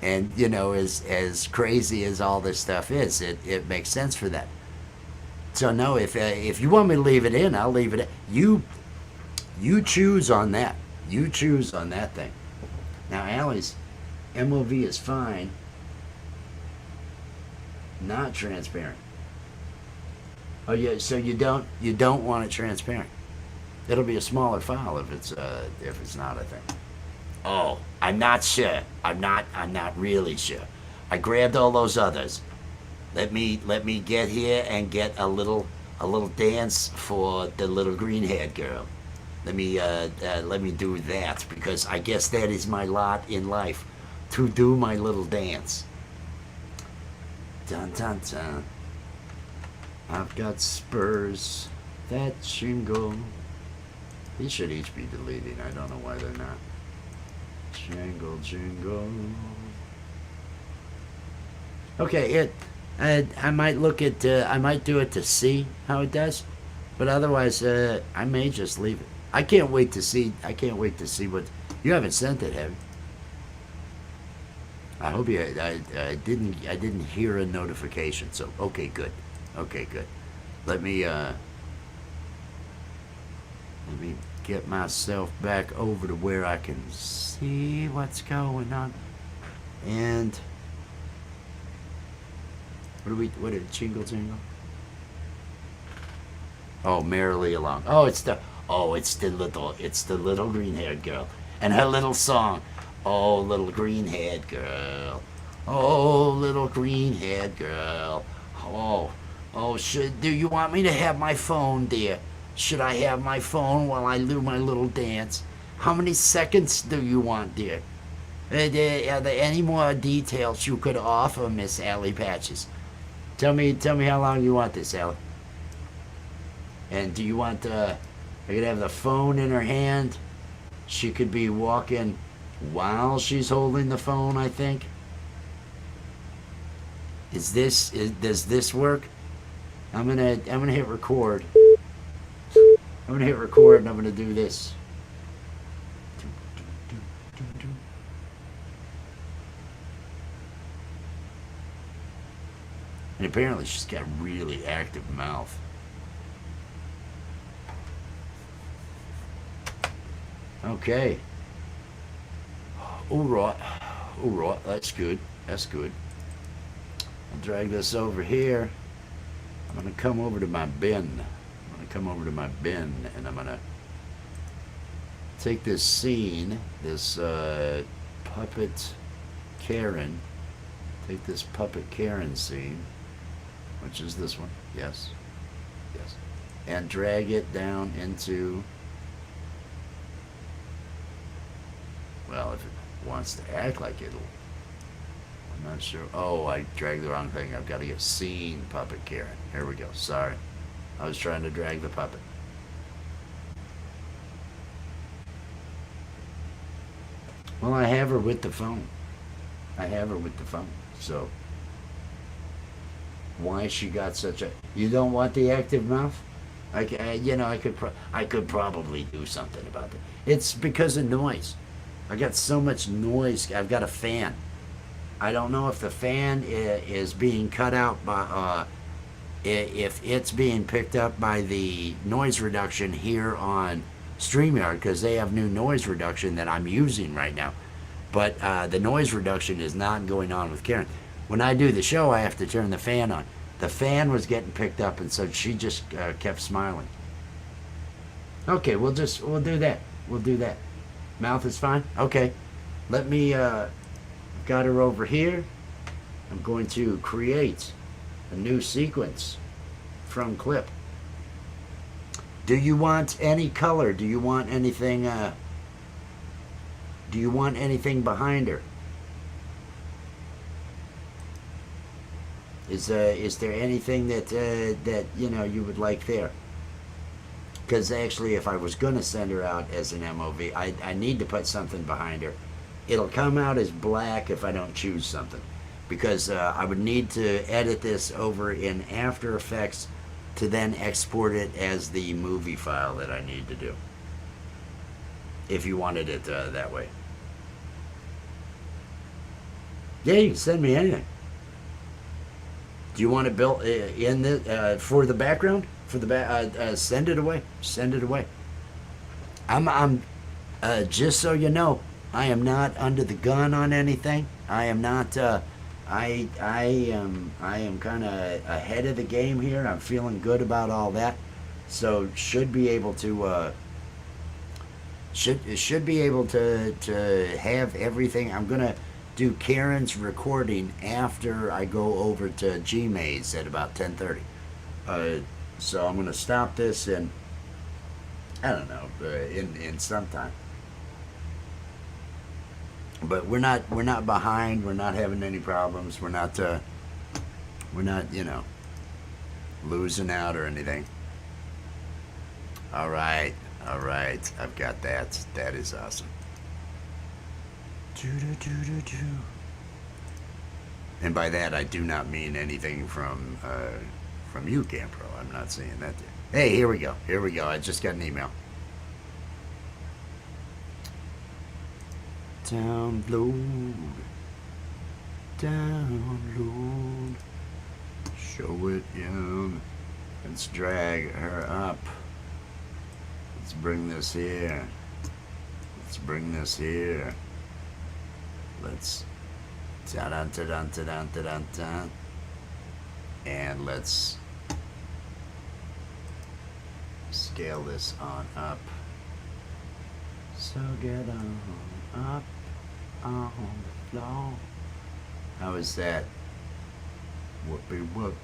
And you know, as crazy as all this stuff is, it makes sense for that. So no, if you want me to leave it in, I'll leave it in. You choose on that. You choose on that thing. Now, Allie's MOV is fine. Not transparent. Oh yeah, so you don't want it transparent. It'll be a smaller file if it's not, I think. Oh, I'm not sure. I'm not really sure. I grabbed all those others. Let me get here and get a little dance for the little green-haired girl. Let me do that, because I guess that is my lot in life, to do my little dance. Dun dun dun. I've got spurs that jingle. These should each be deleted. I don't know why they're not. Jingle, jingle. Okay, I might look at. I might do it to see how it does, but otherwise, I may just leave it. I can't wait to see. I can't wait to see what you haven't sent it, have you? I hope you. I didn't hear a notification. So okay, good. Okay, good. Let me get myself back over to where I can see what's going on. And what did jingle jingle? Oh, merrily along. Oh, it's the little green-haired girl and her little song. Oh, little green-haired girl. Oh, little green-haired girl. Oh, do you want me to have my phone, dear? Should I have my phone while I do my little dance? How many seconds do you want, dear? Are there any more details you could offer, Miss Allie Patches? Tell me how long you want this, Allie. And do you want I could have the phone in her hand. She could be walking while she's holding the phone, I think. Does this work? I'm gonna hit record. I'm gonna hit record and I'm gonna do this. And apparently she's got a really active mouth. Okay. Alright. Alright, that's good. That's good. I'll drag this over here. I'm gonna come over to my bin. And I'm gonna take this scene, this puppet Karen. Take this puppet Karen scene, which is this one. Yes. Yes. And drag it down into, well, if it wants to act like it'll. I'm not sure. Oh, I dragged the wrong thing. I've got to get scene puppet Karen. Here we go. Sorry. I was trying to drag the puppet. Well, I have her with the phone. So, why she got such a... You don't want the active mouth? I could probably do something about that. It's because of noise. I got so much noise. I've got a fan. I don't know if the fan is being cut out by... if it's being picked up by the noise reduction here on StreamYard, because they have new noise reduction that I'm using right now. But the noise reduction is not going on with Karen. When I do the show, I have to turn the fan on. The fan was getting picked up, and so she just kept smiling. Okay, we'll do that. We'll do that. Mouth is fine? Okay. Let me, got her over here. I'm going to create a new sequence from clip. Do you want any color? Do you want anything behind her? Is there anything that you would like there? Because actually, if I was gonna send her out as an MOV, I need to put something behind her. It'll come out as black if I don't choose something, because I would need to edit this over in After Effects to then export it as the movie file that I need to do, if you wanted it that way. Yeah, you can send me anything. Do you want it built in the for the background? For the send it away. Send it away. I'm just so you know, I am not under the gun on anything. I am not. I am kind of ahead of the game here. I'm feeling good about all that. So should be able to. Should be able to have everything. I'm gonna do Karen's recording after I go over to Gmaze at about 10:30. So I'm gonna stop this in, I don't know, in some time. But we're not behind. We're not having any problems. We're not losing out or anything. All right. I've got that. That is awesome. And by that, I do not mean anything from you, Campro. I'm not saying that. Hey, here we go. I just got an email. Download. Show it in. Let's drag her up. Let's bring this here. Let's ta-dun. And let's scale this on up. So get on up on the floor. How is that? Whoopie whoop.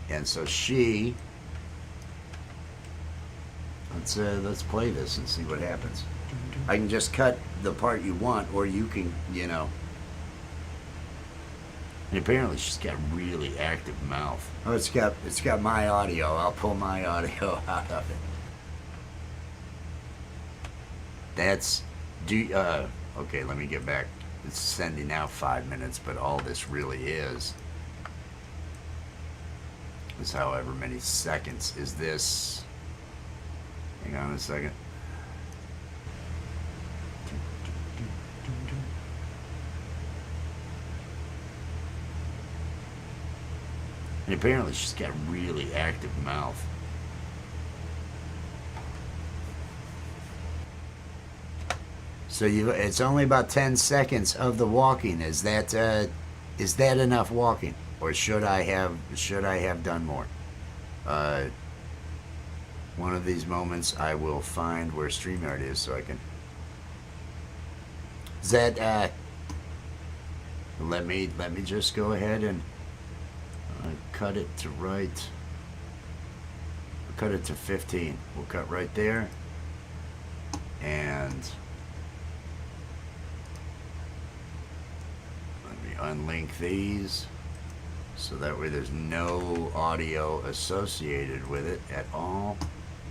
And so she. Let's play this and see what happens. I can just cut the part you want, or you can, And apparently she's got a really active mouth. Oh, it's got my audio. I'll pull my audio out of it. Okay, let me get back. It's sending out 5 minutes, but all this really is however many seconds. Is this? Hang on a second. And apparently she's got a really active mouth. So it's only about 10 seconds of the walking. Is that enough walking, or should I have done more? One of these moments I will find where StreamYard is so I can. Is that let me just go ahead and cut it to right. Cut it to 15. We'll cut right there. And let me unlink these so that way there's no audio associated with it at all.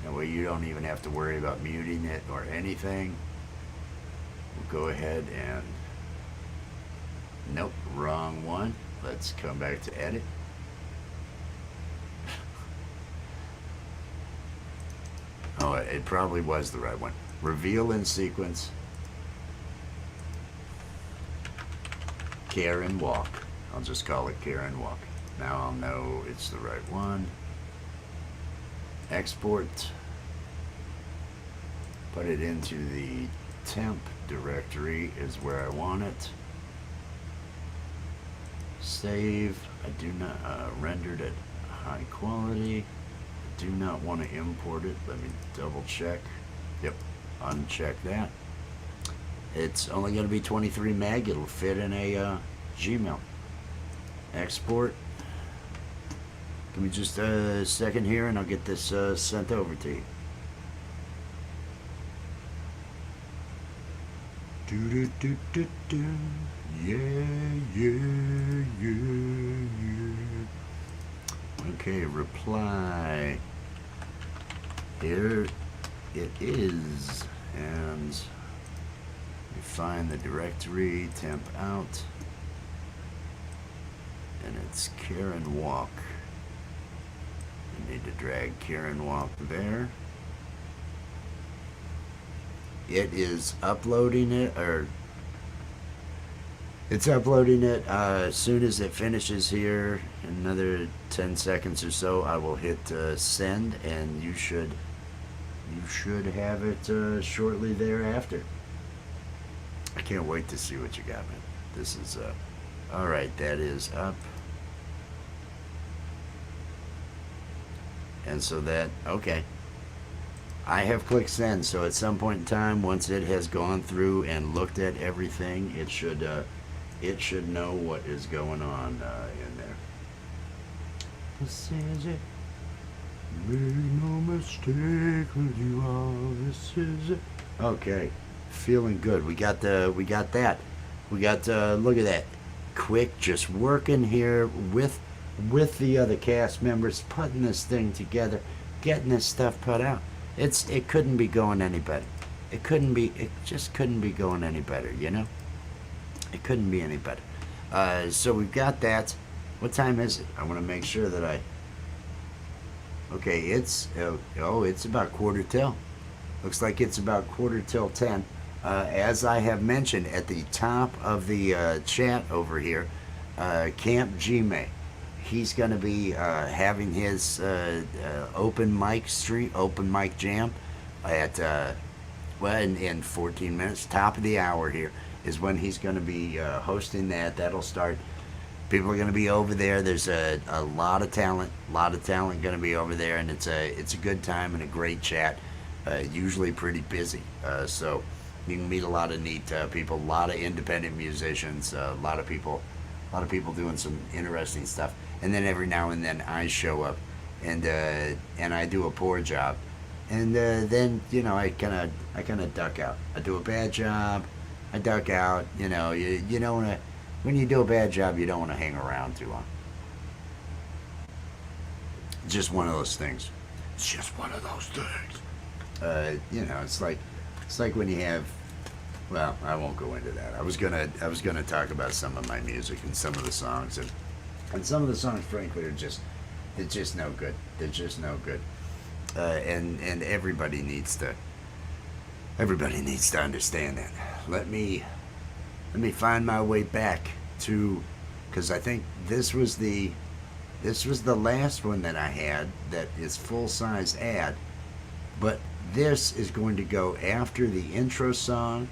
That way you don't even have to worry about muting it or anything. We'll go ahead and, nope, wrong one. Let's come back to edit. Oh, it probably was the right one. Reveal in sequence. Karen Walk. I'll just call it Karen Walk. Now I'll know it's the right one. Export. Put it into the temp directory is where I want it. Save. I do not rendered at high quality. I do not want to import it. Let me double check. Yep, uncheck that. It's only going to be 23 meg. It'll fit in a Gmail. Export. Give me just a second here and I'll get this sent over to you. Yeah. Okay, reply. Here it is. And we find the directory, temp out. And it's Karen Walk. You need to drag Karen Walk there. It is uploading it, or It's uploading it. As soon as it finishes here, in another 10 seconds or so, I will hit send, and you should have it shortly thereafter. I can't wait to see what you got, man. This is all right. That is up, and so that okay. I have clicked send, so at some point in time, once it has gone through and looked at everything, it should know what is going on in there. This is it. Make no mistake with you all. This is it. Okay, feeling good. We got that. We got look at that. Quick, just working here with the other cast members, putting this thing together, getting this stuff put out. It couldn't be going any better. It just couldn't be going any better, you know? It couldn't be any better. So we've got that. What time is it? I want to make sure that okay, it's about 11:45. Looks like it's about 11:45. As I have mentioned at the top of the chat over here, Camp Gmail. He's going to be having his open mic jam at in 14 minutes. Top of the hour here is when he's going to be hosting that. That'll start. People are going to be over there. There's a lot of talent going to be over there, and it's a good time and a great chat. Usually pretty busy, so you can meet a lot of neat people, a lot of independent musicians, a lot of people doing some interesting stuff. And then every now and then I show up, and I do a poor job, and then I kind of duck out. I do a bad job, I duck out. You don't want to. When you do a bad job, you don't want to hang around too long. It's just one of those things. It's just one of those things. It's like when you have. Well, I won't go into that. I was gonna talk about some of my music and some of the songs, and some of the songs, frankly, they're just no good. They're just no good. And everybody needs to understand that. Let me find my way back to, because I think this was the last one that I had that is full size ad, but this is going to go after the intro song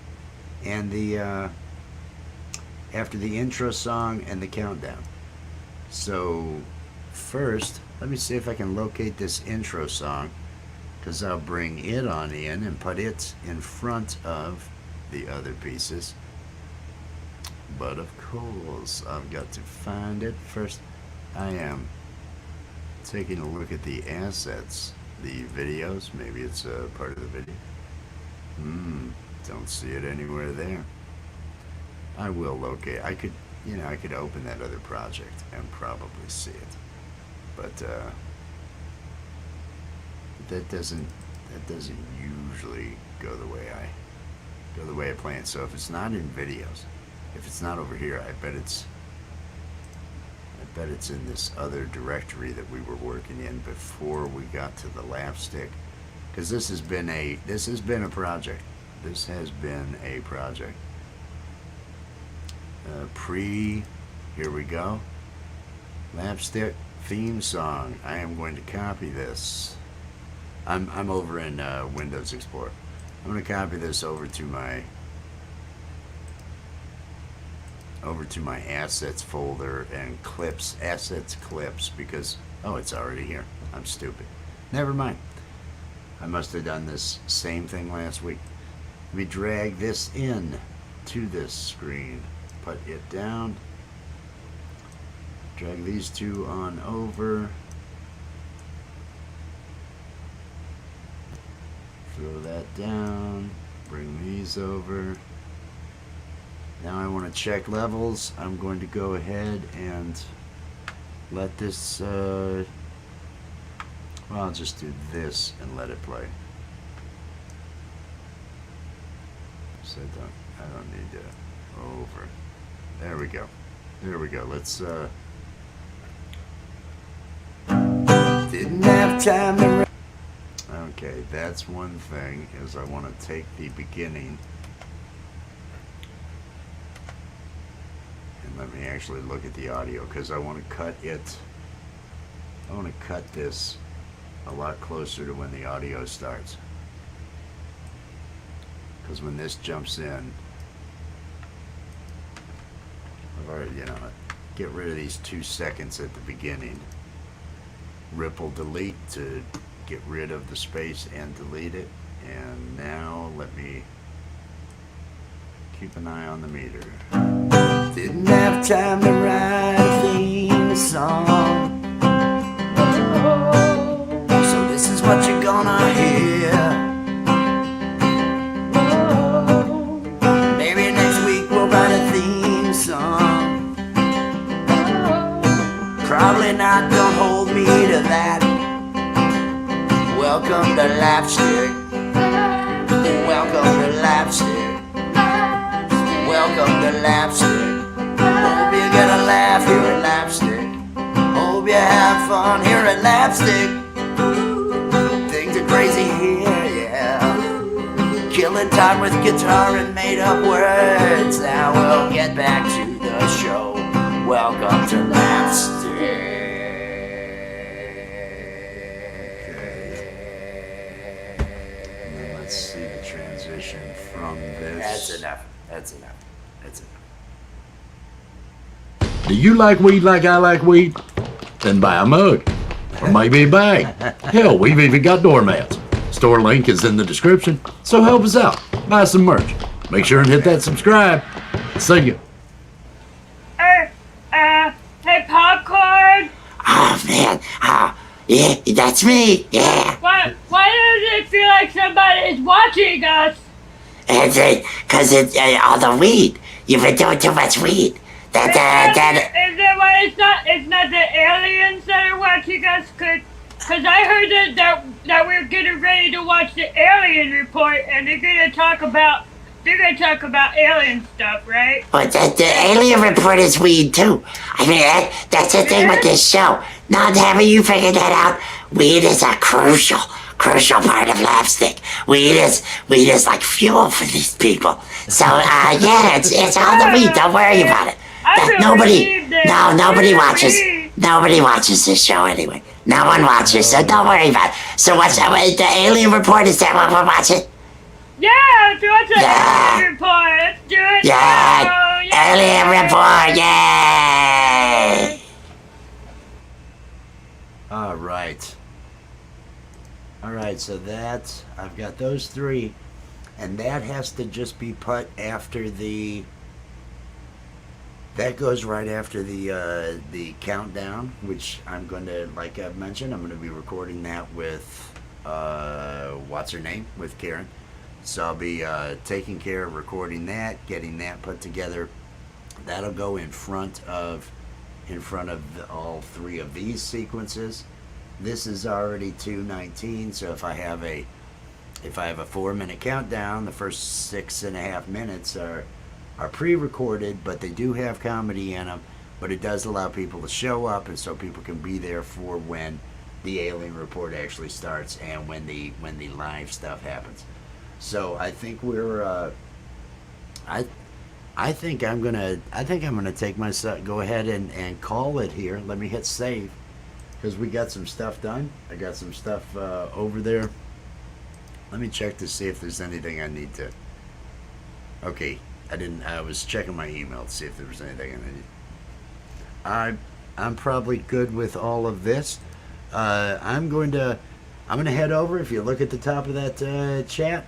and the countdown. So first, let me see if I can locate this intro song, because I'll bring it on in and put it in front of the other pieces. But of course, I've got to find it first. I am taking a look at the assets, the videos. Maybe it's a part of the video. Don't see it anywhere there. I will locate. I could open that other project and probably see it, but that doesn't usually go the way I plan. So if it's not in videos, if it's not over here, I bet it's in this other directory that we were working in before we got to the LAPStick, because this has been a project. This has been a project. Here we go. LAPStick theme song. I am going to copy this. I'm over in Windows Explorer. I'm going to copy this over to my assets folder and assets clips, because it's already here. I'm stupid. Never mind. I must have done this same thing last week. Let me drag this in to this screen. Put it down. Drag these two on over. Throw that down. Bring these over. Now I want to check levels. I'm going to go ahead and let this, I'll just do this and let it play. So I don't need to over. There we go. Let's, didn't have time to. Okay, that's one thing, is I want to take the beginning let me actually look at the audio because I want to cut it. I want to cut this a lot closer to when the audio starts. Because when this jumps in, I've already, get rid of these 2 seconds at the beginning. Ripple delete to get rid of the space and delete it. And now let me keep an eye on the meter. Didn't have time to write a theme song, so this is what you're gonna hear. Maybe next week we'll write a theme song. Probably not, don't hold me to that. Welcome to LAPStick. Welcome to LAPStick. Welcome to LAPStick. Hope you get a laugh here at LAPStick. Hope you have fun here at LAPStick. Things are crazy here, yeah. Killing time with guitar and made up words. Now we'll get back to the show. Welcome to LAPStick. Let's see the transition from this. That's enough. That's enough. That's enough.
Do you like weed like I like weed? Then buy a mug. Or maybe a bag. Hell, we've even got doormats. Store link is in the description, so help us out. Buy some merch. Make sure and hit that subscribe. See ya.
Hey, Popcorn?
Oh, man. Oh, yeah, that's me. Yeah.
Why does it feel like somebody is watching us?
Because it's all the weed. You've been doing too much weed.
Is that why it's not the aliens that are watching us? Cause I heard that we're getting ready to watch the alien report, and they're gonna talk about alien stuff, right?
But the alien report is weed, too. I mean, that's the thing with this show. Now, haven't you figured that out? Weed is a crucial part of LAPStick. Weed is like fuel for these people. So, yeah, it's all the weed. Don't worry about it. Nobody watches this show anyway. No one watches, so don't worry about it. So what's that? The alien report, is that what we're watching?
Yeah, let's watch the alien report. Let's do it.
Yeah, alien report, yay!
All right, so I've got those 3, and that has to just be put after that goes right after the countdown, which I'm going to, like I've mentioned, I'm going to be recording that with, what's her name, with Karen. So I'll be taking care of recording that, getting that put together. That'll go in front of all 3 of these sequences. This is already 2:19, so if I have a 4-minute countdown, the first 6.5 minutes are pre-recorded, but they do have comedy in them. But it does allow people to show up, and so people can be there for when the alien report actually starts and when the live stuff happens. So I think we're I think I'm gonna take go ahead and call it here. Let me hit save because we got some stuff done. I got some stuff over there. Let me check to see if there's anything I need to. Okay, I was checking my email to see if there was anything I need. I'm probably good with all of this. I'm gonna head over. If you look at the top of that chat,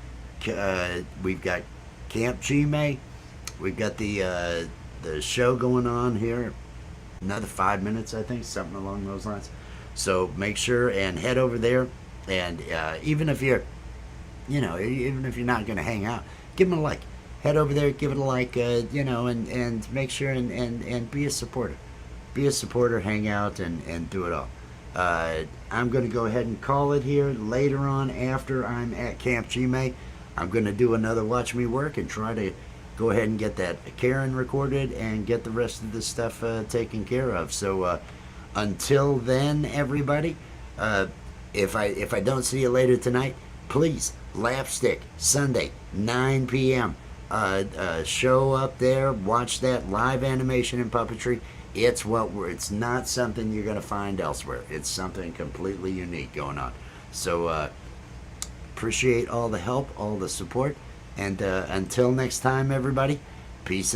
we've got Camp Gmail. We've got the show going on here. Another 5 minutes, I think, something along those lines. So make sure and head over there. And even if you're not going to hang out, give them a like. Head over there, give it a like, and make sure and be a supporter. Be a supporter, hang out, and do it all. I'm going to go ahead and call it here later on after I'm at Camp Gmail. I'm going to do another Watch Me Work and try to go ahead and get that Karen recorded and get the rest of this stuff taken care of. So until then, everybody, if I don't see you later tonight, please, LAPStick, Sunday, 9 p.m. show up there. Watch that live animation and puppetry. It's not something you're going to find elsewhere. It's something completely unique going on. So appreciate all the help, all the support, and until next time, everybody, peace and